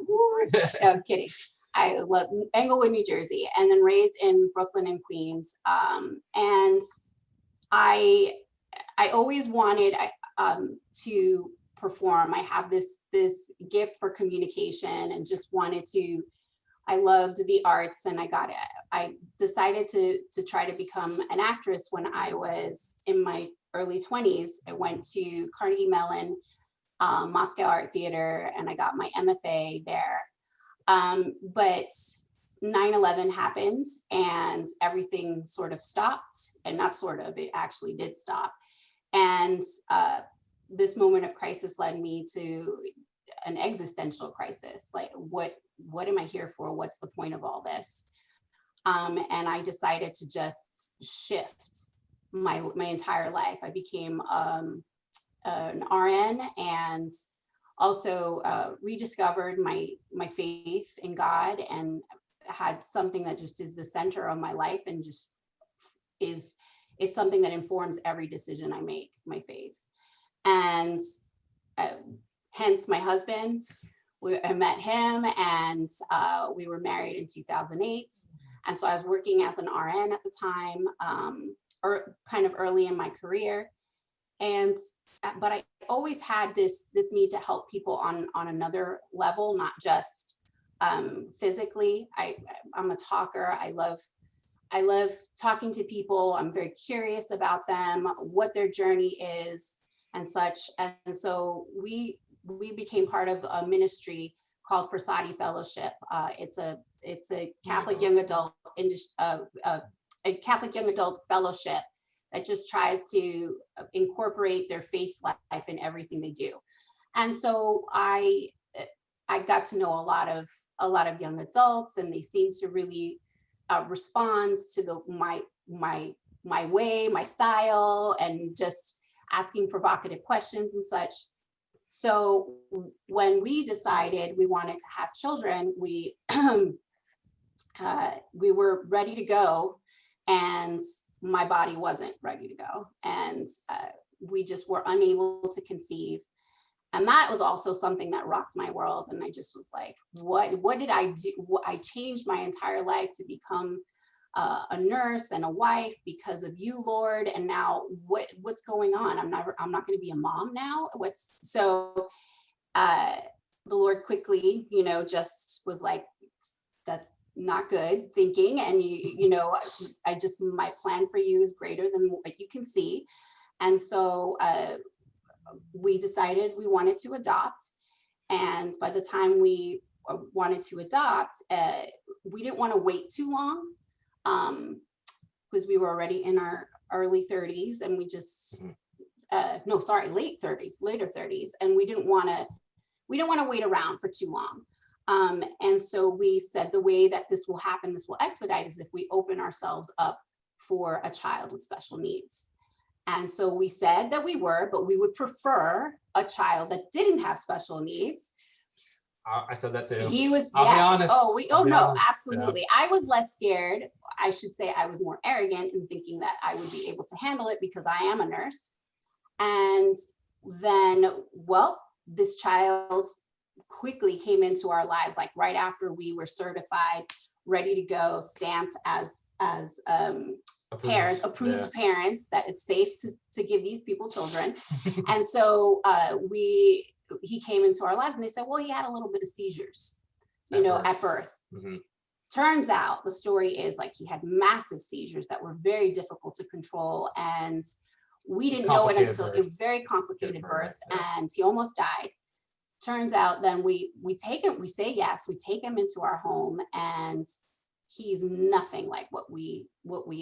I'm kidding. I love Englewood, New Jersey, and then raised in Brooklyn and Queens. And I always wanted to perform. I have this gift for communication and just wanted to. I loved the arts, and I decided to try to become an actress when I was in my early 20s. I went to Carnegie Mellon, Moscow Art Theater, and I got my MFA there. But 9/11 happened and everything sort of stopped, and not sort of, it actually did stop. And this moment of crisis led me to an existential crisis. Like, what am I here for? What's the point of all this? And I decided to just shift my entire life. I became an RN and also rediscovered my faith in God, and had something that just is the center of my life and just is something that informs every decision I make, my faith. And hence my husband. I met him, and we were married in 2008. And so I was working as an RN at the time, or kind of early in my career. But I always had this need to help people on another level, not just physically. I'm a talker. I love talking to people. I'm very curious about them, what their journey is. and such. And so we became part of a ministry called Forsati Fellowship. It's a Catholic young adult a Catholic young adult fellowship that just tries to incorporate their faith life in everything they do. And so I got to know a lot of young adults, and they seemed to really respond to my way, my style, and just asking provocative questions and such. So when we decided we wanted to have children, we were ready to go, and my body wasn't ready to go, and we just were unable to conceive. And that was also something that rocked my world. And I just was like, what did I do? I changed my entire life to become a nurse and a wife because of you, Lord. And now what's going on? I'm not going to be a mom now. The Lord quickly, just was like, that's not good thinking. And my plan for you is greater than what you can see. And so we decided we wanted to adopt. And by the time we wanted to adopt, we didn't want to wait too long, because we were already in our early 30s, and we just, later 30s. And we didn't want to wait around for too long. And so we said the way that this will expedite is if we open ourselves up for a child with special needs. And so we said that but we would prefer a child that didn't have special needs. I said that too. He was, I'll yes. be honest. Oh, no, honest. absolutely. Yeah. I was less scared. I should say I was more arrogant in thinking that I would be able to handle it because I am a nurse. And then, this child quickly came into our lives, like right after we were certified, ready to go, stamped as approved parents, that it's safe to give these people children. And so he came into our lives, and they said, well, he had a little bit of seizures, at birth. Mm-hmm. Turns out the story is like he had massive seizures that were very difficult to control, and we didn't know it until it was very complicated birth, and he almost died. Turns out then we take him, we say yes, we take him into our home, and he's nothing like what we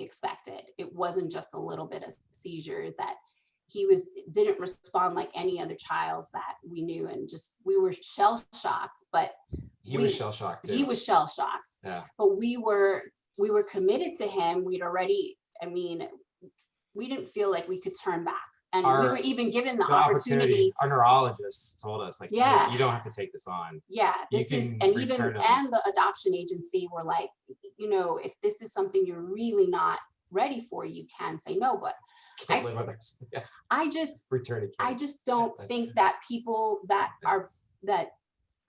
expected. It wasn't just a little bit of seizures, that didn't respond like any other child's that we knew, and just we were shell shocked. But he was shell shocked too. He was shell shocked. Yeah. But we were committed to him. We didn't feel like we could turn back. And we were even given the opportunity. Our neurologist told us, like, you don't have to take this on. Yeah, and the adoption agency were like, if this is something you're really not ready for, you can say no. But I just don't think that people that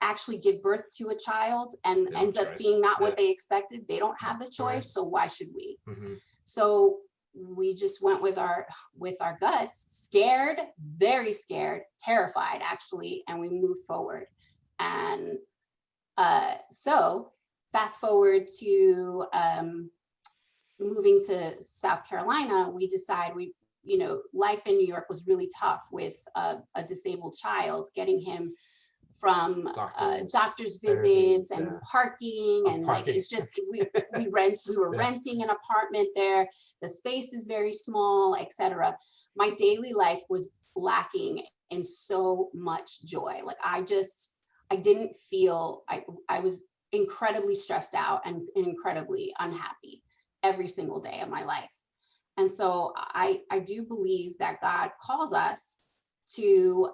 actually give birth to a child and ends up being not what they expected, they don't have the choice. So why should we? Mm-hmm. So we just went with our guts, scared, very scared, terrified actually, and we moved forward. And so fast forward to moving to South Carolina, we decide life in New York was really tough with a disabled child, getting him from doctor's visits and parking, and like it's just we were renting an apartment there. The space is very small, etc. My daily life was lacking in so much joy. Like I didn't feel, I was incredibly stressed out and incredibly unhappy every single day of my life. And so I do believe that God calls us to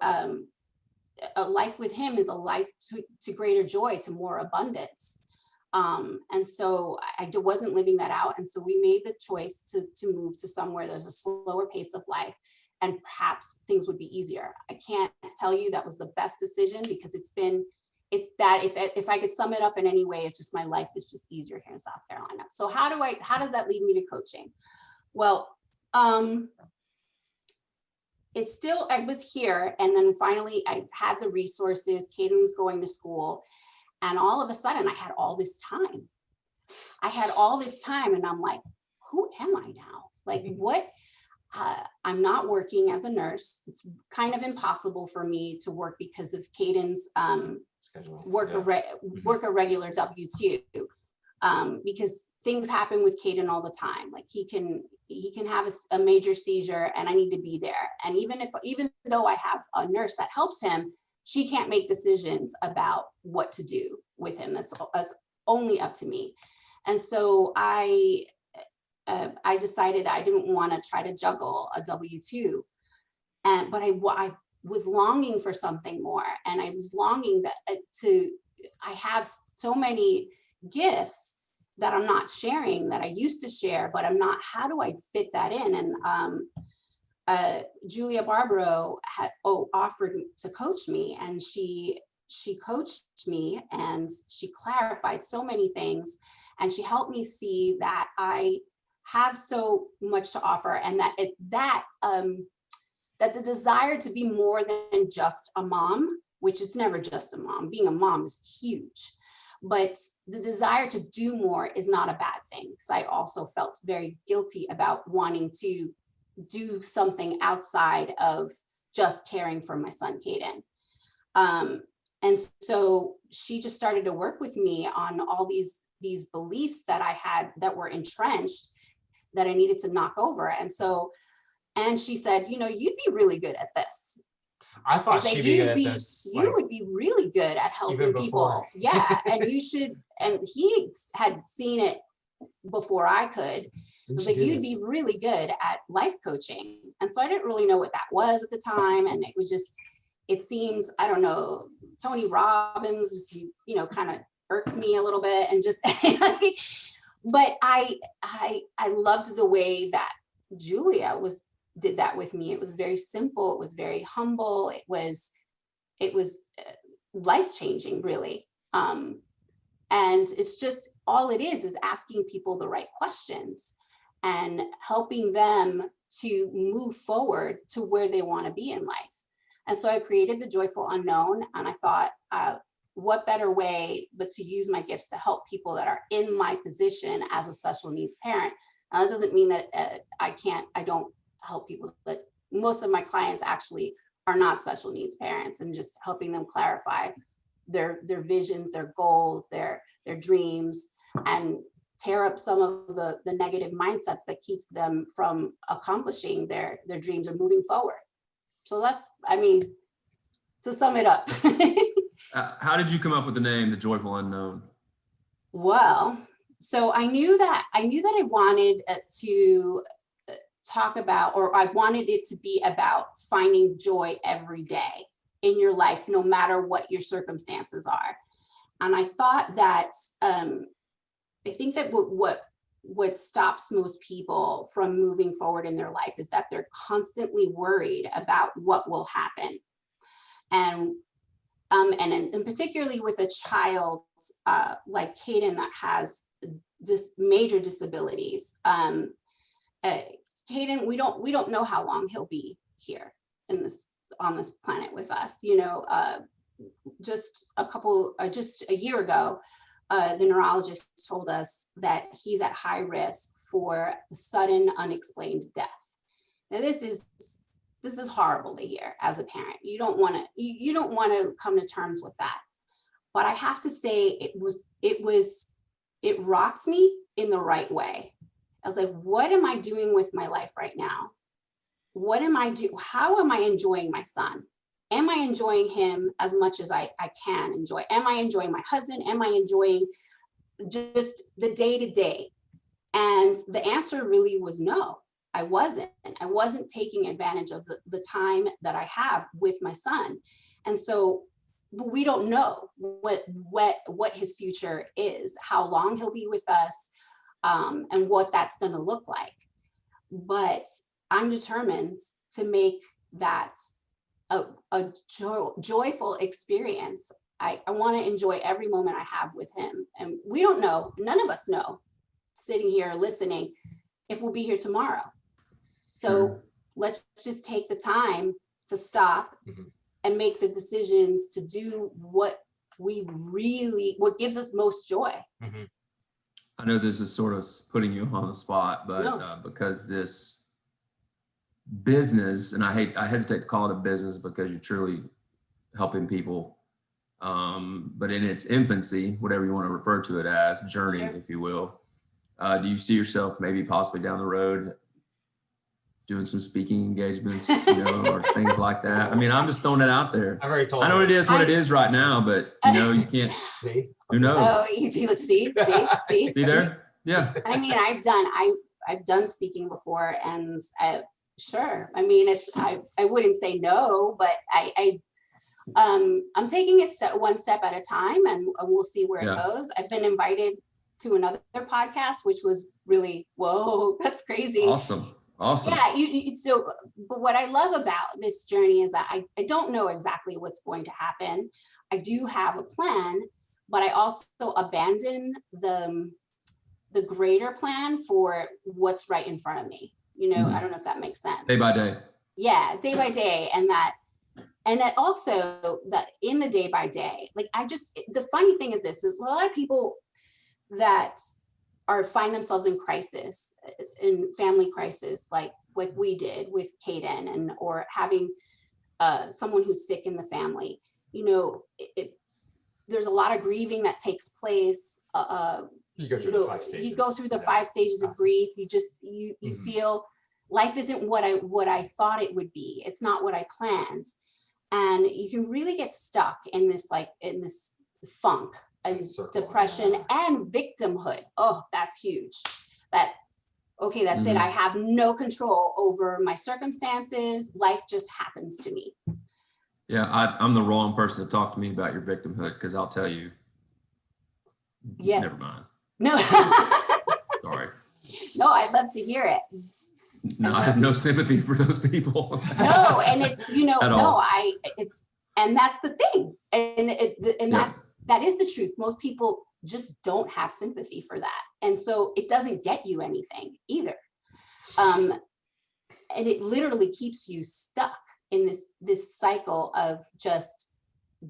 a life with him is a life to greater joy, to more abundance. And so I wasn't living that out. And so we made the choice to move to somewhere there's a slower pace of life, and perhaps things would be easier. I can't tell you that was the best decision, because it's that if I could sum it up in any way, it's just my life is just easier here in South Carolina. So how does that lead me to coaching? Well, I was here, and then finally I had the resources. Kaden was going to school, and all of a sudden I had all this time. And I'm like, who am I now? Like, what? I'm not working as a nurse. It's kind of impossible for me to work because of Caden's Schedule. work a regular W-2, because things happen with Caden all the time. Like he can have a major seizure and I need to be there. And even though I have a nurse that helps him, she can't make decisions about what to do with him. That's only up to me. And so I decided I didn't want to try to juggle a W-2, but I was longing for something more, and I was longing that I have so many gifts that I'm not sharing that I used to share, but I'm not. How do I fit that in? And Julia Barbaro had offered to coach me, and she coached me and she clarified so many things, and she helped me see that I have so much to offer, and that the desire to be more than just a mom, which it's never just a mom. Being a mom is huge, but the desire to do more is not a bad thing, because I also felt very guilty about wanting to do something outside of just caring for my son, Caden. And so she just started to work with me on all these beliefs that I had that were entrenched that I needed to knock over. And she said, you'd be really good at this. I thought she'd be good at this. You would be really good at helping people. Yeah. And you should, and he had seen it before I could. Like, you'd be really good at life coaching. And so I didn't really know what that was at the time. And it was just, it seems, I don't know, Tony Robbins just, kind of irks me a little bit, and just, but I loved the way that Julia did that with me. It was very simple. It was very humble. It was life-changing, really. And it's just, all it is asking people the right questions and helping them to move forward to where they want to be in life. And so I created the Joyful Unknown, and I thought, what better way but to use my gifts to help people that are in my position as a special needs parent. Now, that doesn't mean that I don't help people, but most of my clients actually are not special needs parents, and just helping them clarify their visions, their goals, their dreams, and tear up some of the negative mindsets that keeps them from accomplishing their dreams or moving forward. So that's, to sum it up. How did you come up with the name, The Joyful Unknown? Well, so I knew that I wanted to talk about, or I wanted it to be about finding joy every day in your life, no matter what your circumstances are. And I thought that, I think that what stops most people from moving forward in their life is that they're constantly worried about what will happen. And particularly with a child like Caden that has major disabilities. Caden, we don't know how long he'll be here on this planet with us. Just a year ago, the neurologist told us that he's at high risk for sudden unexplained death. Now, this is horrible to hear as a parent. You don't want to come to terms with that. But I have to say, it rocked me in the right way. I was like, what am I doing with my life right now? What am I doing? How am I enjoying my son? Am I enjoying him as much as I can enjoy? Am I enjoying my husband? Am I enjoying just the day-to-day? And the answer really was no. I wasn't taking advantage of the time that I have with my son. And so, but we don't know what his future is, how long he'll be with us, and what that's going to look like. But I'm determined to make that a joyful experience. I want to enjoy every moment I have with him. And we don't know, none of us know, sitting here listening, if we'll be here tomorrow. So let's just take the time to stop and make the decisions to do what gives us most joy. I know this is sort of putting you on the spot, but because this business, and I hesitate to call it a business because you're truly helping people, but in its infancy, whatever you want to refer to it as, journey, Sure. if you will, do you see yourself maybe possibly down the road doing some speaking engagements, or things like that? I mean, I'm just throwing it out there. I've already told I know her. it is what it is right now, but you can't. See? Who knows? Oh, easy. Let's see. See there? Yeah. I mean, I've done speaking before, and sure. I mean, I wouldn't say no, but I'm taking it one step at a time, and we'll see where it goes. I've been invited to another podcast, which was really, whoa, that's crazy. Awesome. Yeah. So, but what I love about this journey is that I don't know exactly what's going to happen. I do have a plan, but I also abandon the greater plan for what's right in front of me. I don't know if that makes sense. Day by day. Yeah, day by day. And that also that in the day by day, like the funny thing is this, is a lot of people that find themselves in crisis, in family crisis, like we did with Kaden, or having someone who's sick in the family. There's a lot of grieving that takes place. You go through the 5 stages. You go through the 5 stages of grief. You feel life isn't what I thought it would be. It's not what I planned. And you can really get stuck in this funk and depression and victimhood. Oh, that's huge. That's it. I have no control over my circumstances. Life just happens to me. Yeah, I'm the wrong person to talk to me about your victimhood, because I'll tell you. Yeah. Never mind. No. Sorry. No, I'd love to hear it. No, I have no sympathy for those people. No, and it's and that's the thing, and that is the truth. Most people just don't have sympathy for that, and so it doesn't get you anything either. And it literally keeps you stuck in this cycle of just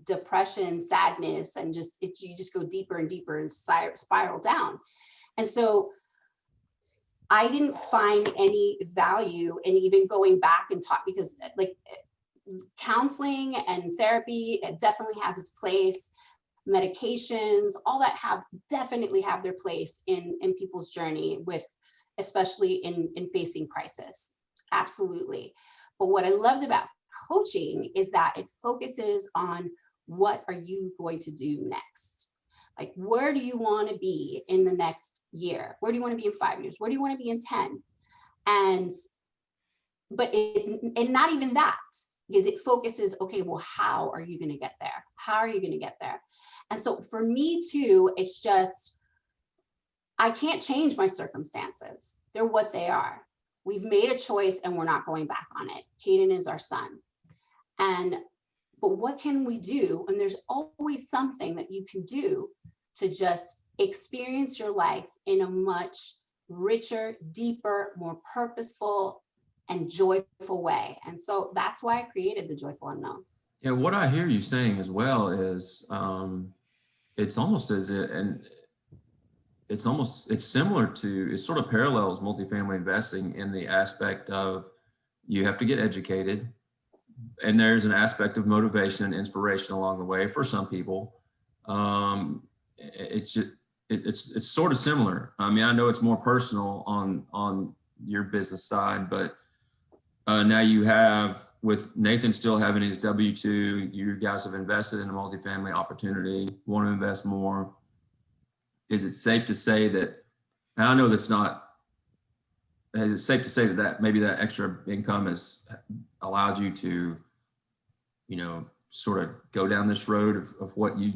depression, sadness, and you just go deeper and deeper and spiral down. And so I didn't find any value in even going back and talk, because like counseling and therapy, it definitely has its place. Medications, all that definitely have their place in people's journey, especially in facing crisis. Absolutely. But what I loved about coaching is that it focuses on what are you going to do next? Like, where do you want to be in the next year? Where do you want to be in 5 years? Where do you want to be in 10? And not even that, because it focuses, okay, well, how are you going to get there? How are you going to get there? And so for me too, it's just, I can't change my circumstances. They're what they are. We've made a choice and we're not going back on it. Kaden is our son. But what can we do? And there's always something that you can do to just experience your life in a much richer, deeper, more purposeful, and joyful way. And so that's why I created the Joyful Unknown. Yeah, what I hear you saying as well is it's almost as it, and it's similar to, it sort of parallels multifamily investing in the aspect of you have to get educated, and there's an aspect of motivation and inspiration along the way for some people. It's sort of similar. I mean, I know it's more personal on your business side, but now you have, with Nathan still having his W-2, you guys have invested in a multifamily opportunity, want to invest more. Is it safe to say that, and I know that's not, is it safe to say that maybe that extra income has allowed you to, sort of go down this road of what you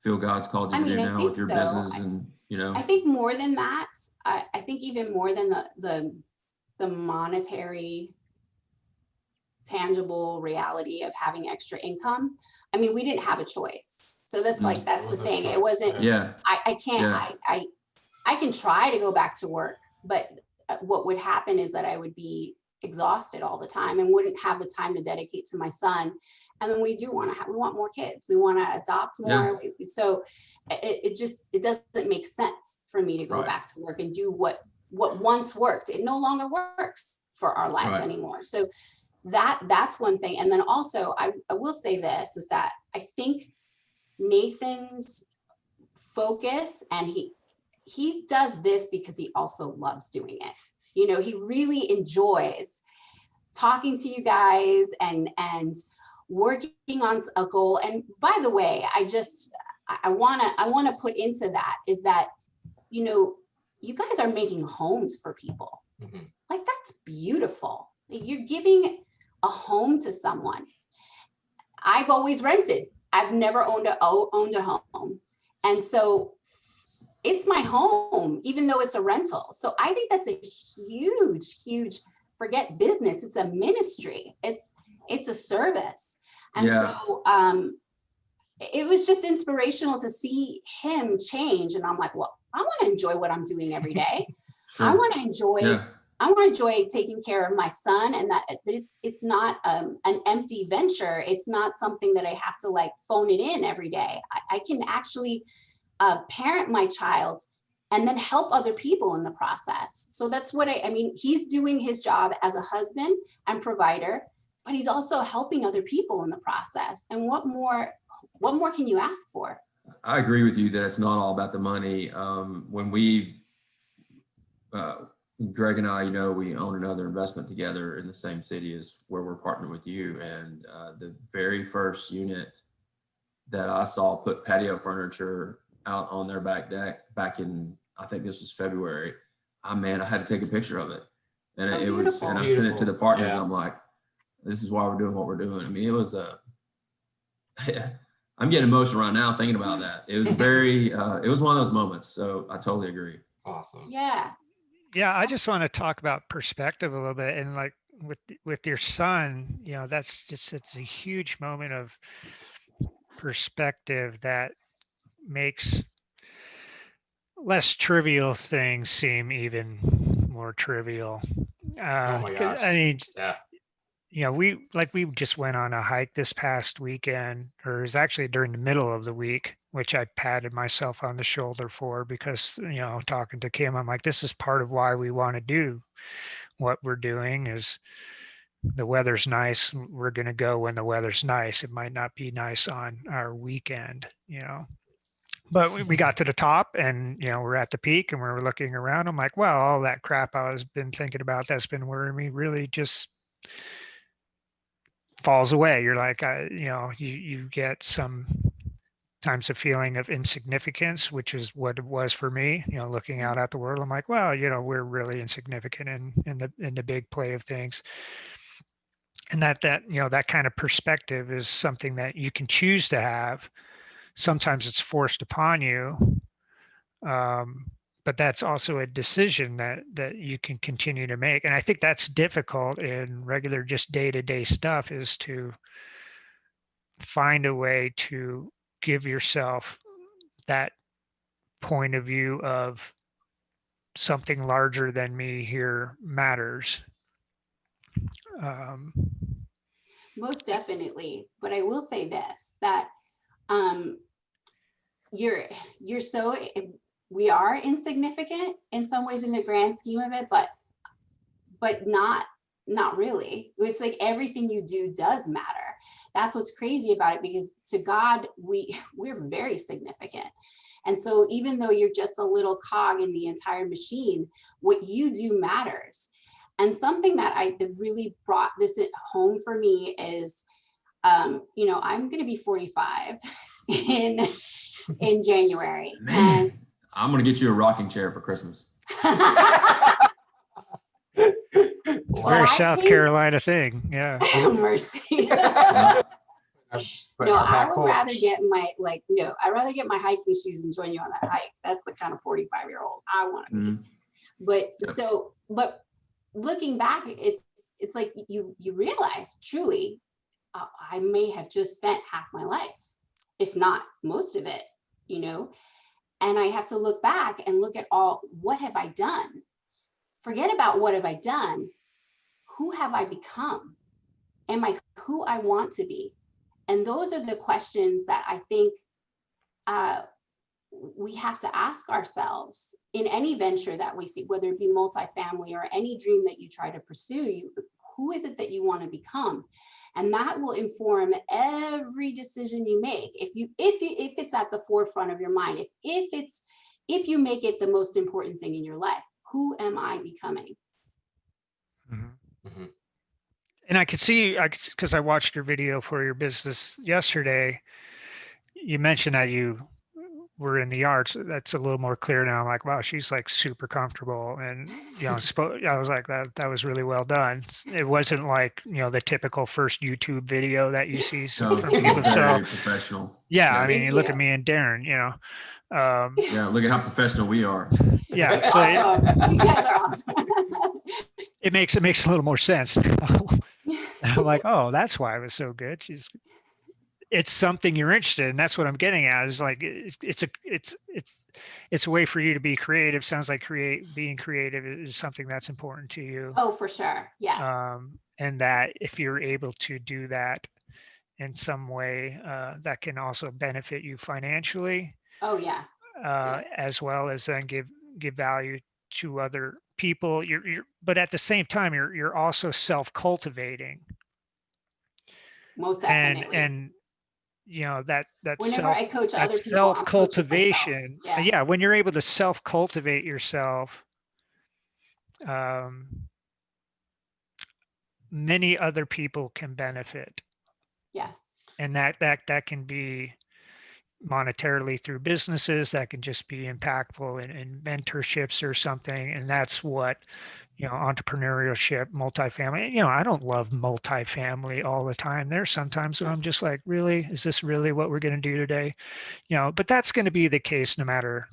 feel God's called you to do now with your business? And, I think more than that, I think even more than the monetary tangible reality of having extra income. I mean, we didn't have a choice. So that's that's the thing. It wasn't, I can try to go back to work, but what would happen is that I would be exhausted all the time and wouldn't have the time to dedicate to my son. And then we want more kids. We want to adopt more. Yeah. So it doesn't make sense for me to go back to work and do what once worked. It no longer works for our lives anymore. So that's one thing. And then also I will say this is that I think Nathan's focus, and he does this because he also loves doing it. You know, he really enjoys talking to you guys and working on a goal. And by the way, I want to put into that is that, you know, you guys are making homes for people. Mm-hmm. Like, that's beautiful. You're giving a home to someone. I've always rented. I've never owned a home. And so it's my home, even though it's a rental. So I think that's a huge, forget business. It's a ministry. It's a service. And so it was just inspirational to see him change. And I'm like, well, I want to enjoy what I'm doing every day. Sure. I want to enjoy taking care of my son, and that it's not an empty venture. It's not something that I have to like phone it in every day. I can actually parent my child and then help other people in the process. So that's what I mean, he's doing his job as a husband and provider, but he's also helping other people in the process. And what more can you ask for? I agree with you that it's not all about the money. When we, Greg and I, you know, we own another investment together in the same city as where we're partnered with you. And the very first unit that I saw put patio furniture out on their back deck back in, I think this was February. I had to take a picture of it. And so it was, and I sent it to the partners. Yeah. I'm like, this is why we're doing what we're doing. I mean, it was I'm getting emotional right now thinking about that. It was very, it was one of those moments. So I totally agree. Awesome. Yeah. Yeah. I just want to talk about perspective a little bit, and like with your son, you know, it's a huge moment of perspective that makes less trivial things seem even more trivial. Oh my gosh. I mean, yeah. You know, we just went on a hike this past weekend, or it was actually during the middle of the week, which I patted myself on the shoulder for, because, you know, talking to Kim, I'm like, this is part of why we want to do what we're doing. Is the weather's nice, we're going to go when the weather's nice. It might not be nice on our weekend, you know. But we got to the top, and, you know, we're at the peak, and we're looking around. I'm like, well, all that crap I was been thinking about that's been worrying me really just falls away. You're like, you know, you get some times a feeling of insignificance, which is what it was for me, you know, looking out at the world. I'm like, well, you know, we're really insignificant in the big play of things. And that, you know, that kind of perspective is something that you can choose to have. Sometimes it's forced upon you. But that's also a decision that you can continue to make. And I think that's difficult in regular, just day-to-day stuff, is to find a way to give yourself that point of view of something larger than me here matters. Most definitely. But I will say this, that you're so, we are insignificant in some ways in the grand scheme of it, but not really. It's like everything you do does matter. That's what's crazy about it, because to God, we're very significant. And so even though you're just a little cog in the entire machine, what you do matters. And something that really brought this home for me is, you know, I'm going to be 45 in January. Man, and I'm going to get you a rocking chair for Christmas. It's a very South Carolina thing. Yeah. Mercy. No, I would rather get I'd rather get my hiking shoes and join you on that hike. That's the kind of 45-year-old I want to be. Mm-hmm. But looking back, it's like you realize truly, I may have just spent half my life, if not most of it, you know, and I have to look back and look at what have I done? Forget about what have I done. Who have I become? Am I who I want to be? And those are the questions that I think we have to ask ourselves in any venture that we see, whether it be multifamily or any dream that you try to pursue, who is it that you want to become? And that will inform every decision you make. If it's at the forefront of your mind, if you make it the most important thing in your life, who am I becoming? Mm-hmm. Mhm. And I could see, because I watched your video for your business yesterday, you mentioned that you were in the arts. That's a little more clear now. I'm like, wow, she's like super comfortable. And, I was like, that was really well done. It wasn't like, the typical first YouTube video that you see No, from people. So very professional. yeah, I mean, Thank you look you. at me and Darren, Yeah, look at how professional we are. yeah. So Awesome. You guys are awesome. it makes a little more sense. I'm like, oh, that's why it was so good. It's something you're interested in. That's what I'm getting at. Is like it's a way for you to be creative. Sounds like being creative is something that's important to you. Oh, for sure. Yes. And that if you're able to do that in some way, that can also benefit you financially, Oh, yeah. Yes. as well as then give value to other people. But at the same time, you're also self-cultivating. Most definitely. And that Whenever I coach that other people, I'm coaching myself. self-cultivation. Yeah. Yeah, when you're able to self-cultivate yourself, many other people can benefit. Yes. And that can be monetarily through businesses, that can just be impactful in mentorships or something. And that's what entrepreneurship, multifamily. I don't love multifamily all the time. There's sometimes when I'm just like, really, is this really what we're going to do today? But that's going to be the case no matter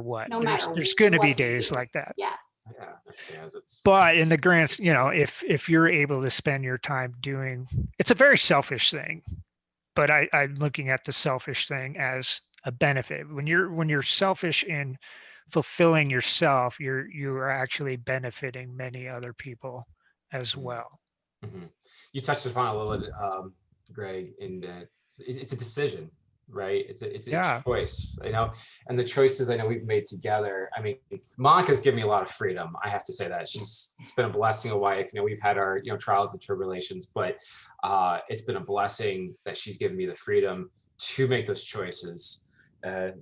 what. No matter There's going to be what you days do. like that. Yes. Yeah, But in the grand, if you're able to spend your time doing, it's a very selfish thing, but I'm looking at the selfish thing as a benefit. When you're selfish in fulfilling yourself, you are actually benefiting many other people as well. Mm-hmm. You touched upon it a little bit, Greg, in that it's a decision, right? It's a choice, and the choices I know we've made together. I mean, Monica's given me a lot of freedom. I have to say that it's been a blessing, a wife. We've had our trials and tribulations, but it's been a blessing that she's given me the freedom to make those choices.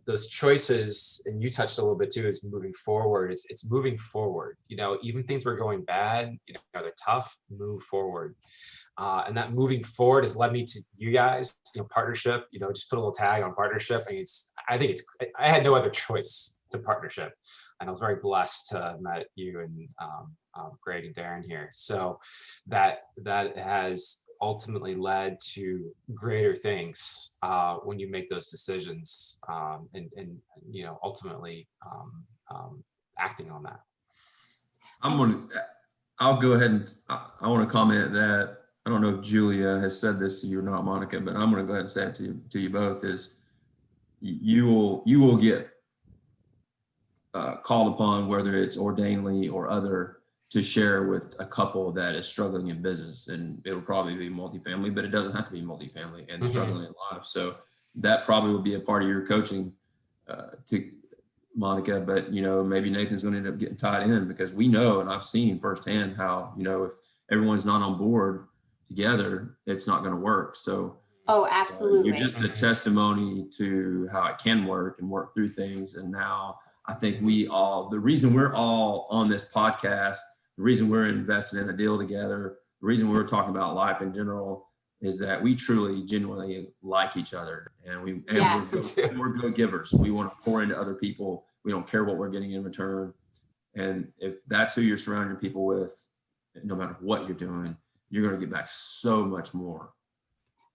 Those choices, and you touched a little bit too, is moving forward. It's moving forward. Even things were going bad, they're tough. Move forward, and that moving forward has led me to you guys. Partnership. Just put a little tag on partnership. I had no other choice to partnership, and I was very blessed to have met you and Greg and Darren here. So that has ultimately led to greater things when you make those decisions, and ultimately acting on that. I'll go ahead and I want to comment that I don't know if Julia has said this to you or not, Monica, but I'm going to go ahead and say it to you both is you will get called upon, whether it's ordainedly or other, to share with a couple that is struggling in business, and it'll probably be multifamily, but it doesn't have to be multifamily and struggling in life. So that probably will be a part of your coaching to Monica, but maybe Nathan's going to end up getting tied in, because we know, and I've seen firsthand how, if everyone's not on board together, it's not going to work. So oh, absolutely. You're just a testimony to how it can work and work through things. And now I think the reason we're all on this podcast, the reason we're invested in a deal together, the reason we're talking about life in general, is that we truly, genuinely like each other, and we're good givers. We want to pour into other people. We don't care what we're getting in return. And if that's who you're surrounding your people with, no matter what you're doing, you're going to get back so much more.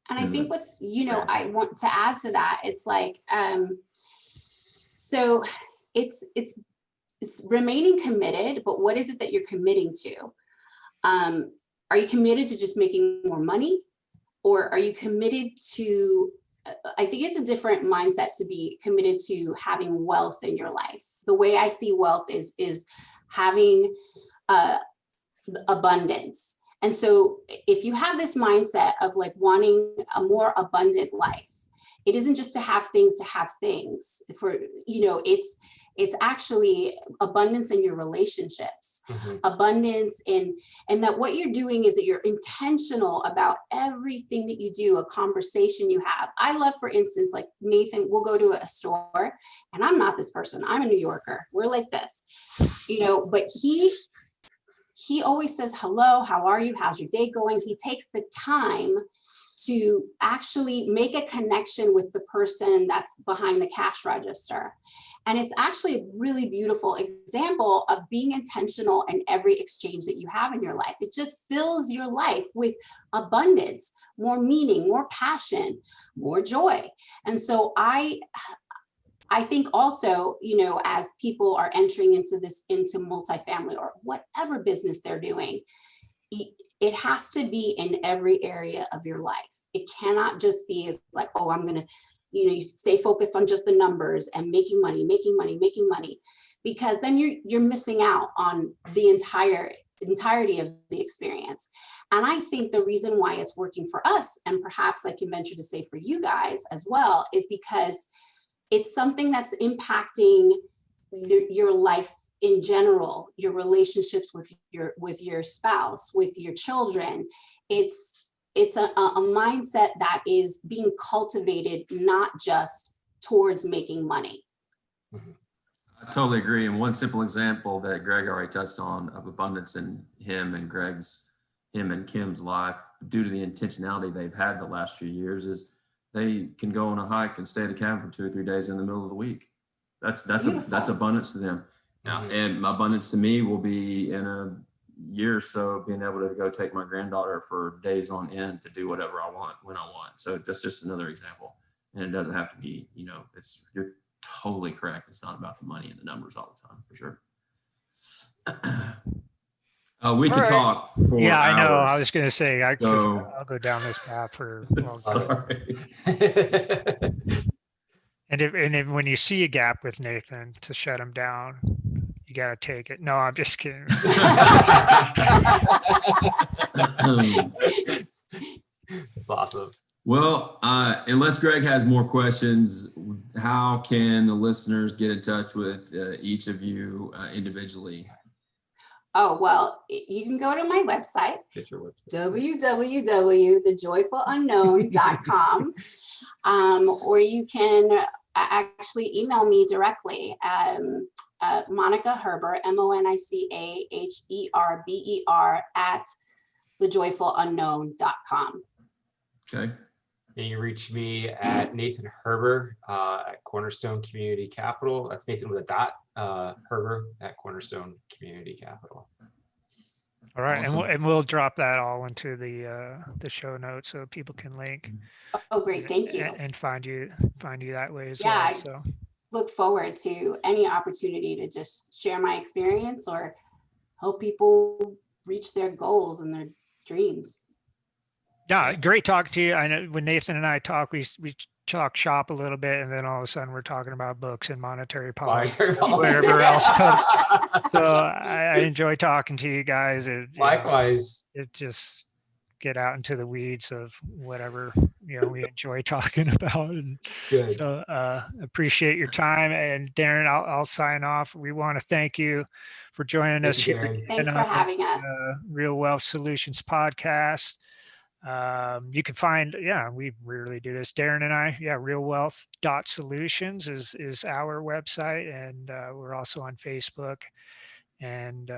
And I think I want to add to that, it's like, so it's remaining committed, but what is it that you're committing to? Are you committed to just making more money? Or are you committed to, I think it's a different mindset to be committed to having wealth in your life. The way I see wealth is having abundance. And so if you have this mindset of like wanting a more abundant life, it isn't just to have things for, it's actually abundance in your relationships, abundance in, and that what you're doing is that you're intentional about everything that you do, a conversation you have. I love, for instance, like Nathan, we'll go to a store, and I'm not this person. I'm a New Yorker. We're like this, but he always says, hello, how are you? How's your day going? He takes the time to actually make a connection with the person that's behind the cash register. And it's actually a really beautiful example of being intentional in every exchange that you have in your life. It just fills your life with abundance, more meaning, more passion, more joy. And so I think also, as people are entering into multifamily or whatever business they're doing, it has to be in every area of your life. It cannot just be as like, oh, I'm going to, you stay focused on just the numbers and making money, because then you're missing out on the entirety of the experience. And I think the reason why it's working for us, and perhaps I can venture to say for you guys as well, is because it's something that's impacting your life in general, your relationships with your spouse, with your children. It's a mindset that is being cultivated, not just towards making money. I totally agree. And one simple example that Greg already touched on of abundance in him and Kim's life, due to the intentionality they've had the last few years, is they can go on a hike and stay at a cabin for 2 or 3 days in the middle of the week. That's abundance to them. Now, and my abundance to me will be in a year or so being able to go take my granddaughter for days on end to do whatever I want when I want. So that's just another example. And it doesn't have to be, you're totally correct. It's not about the money and the numbers all the time, for sure. We could talk for yeah, I know. hours. I was going to say, I'll go down this path for. Sorry. And if when you see a gap with Nathan to shut him down, you got to take it. No, I'm just kidding. That's awesome. Well, unless Greg has more questions, how can the listeners get in touch with each of you individually? Oh, well, you can go to my website, Get your website. www.thejoyfulunknown.com, or you can actually email me directly, Monica Herber, MonicaHerber at thejoyfulunknown.com. Okay. And you reach me at Nathan Herber at Cornerstone Community Capital. That's Nathan with a dot, Herber at Cornerstone Community Capital. All right, Awesome. and we'll drop that all into the show notes so people can link. Oh, great! Thank you. And find you that way as Yeah, well. So look forward to any opportunity to just share my experience or help people reach their goals and their dreams. yeah, great talking to you. I know when Nathan and I talk, we talk shop a little bit, and then all of a sudden we're talking about books and monetary policy, whatever else comes. So I enjoy talking to you guys. Likewise. It just get out into the weeds of whatever we enjoy talking about. And good. So appreciate your time. And Darren, I'll sign off. We want to thank you for joining us here. Thanks for having us. Real Wealth Solutions podcast. You can find, we rarely do this, Darren and I, realwealth.solutions is our website. And we're also on Facebook and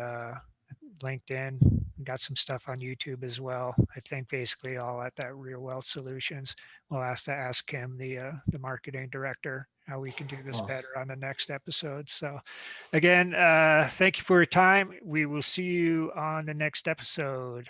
LinkedIn. We got some stuff on YouTube as well. I think basically all at that Real Wealth Solutions. We'll ask him, the marketing director, how we can do this better on the next episode. So again, thank you for your time. We will see you on the next episode.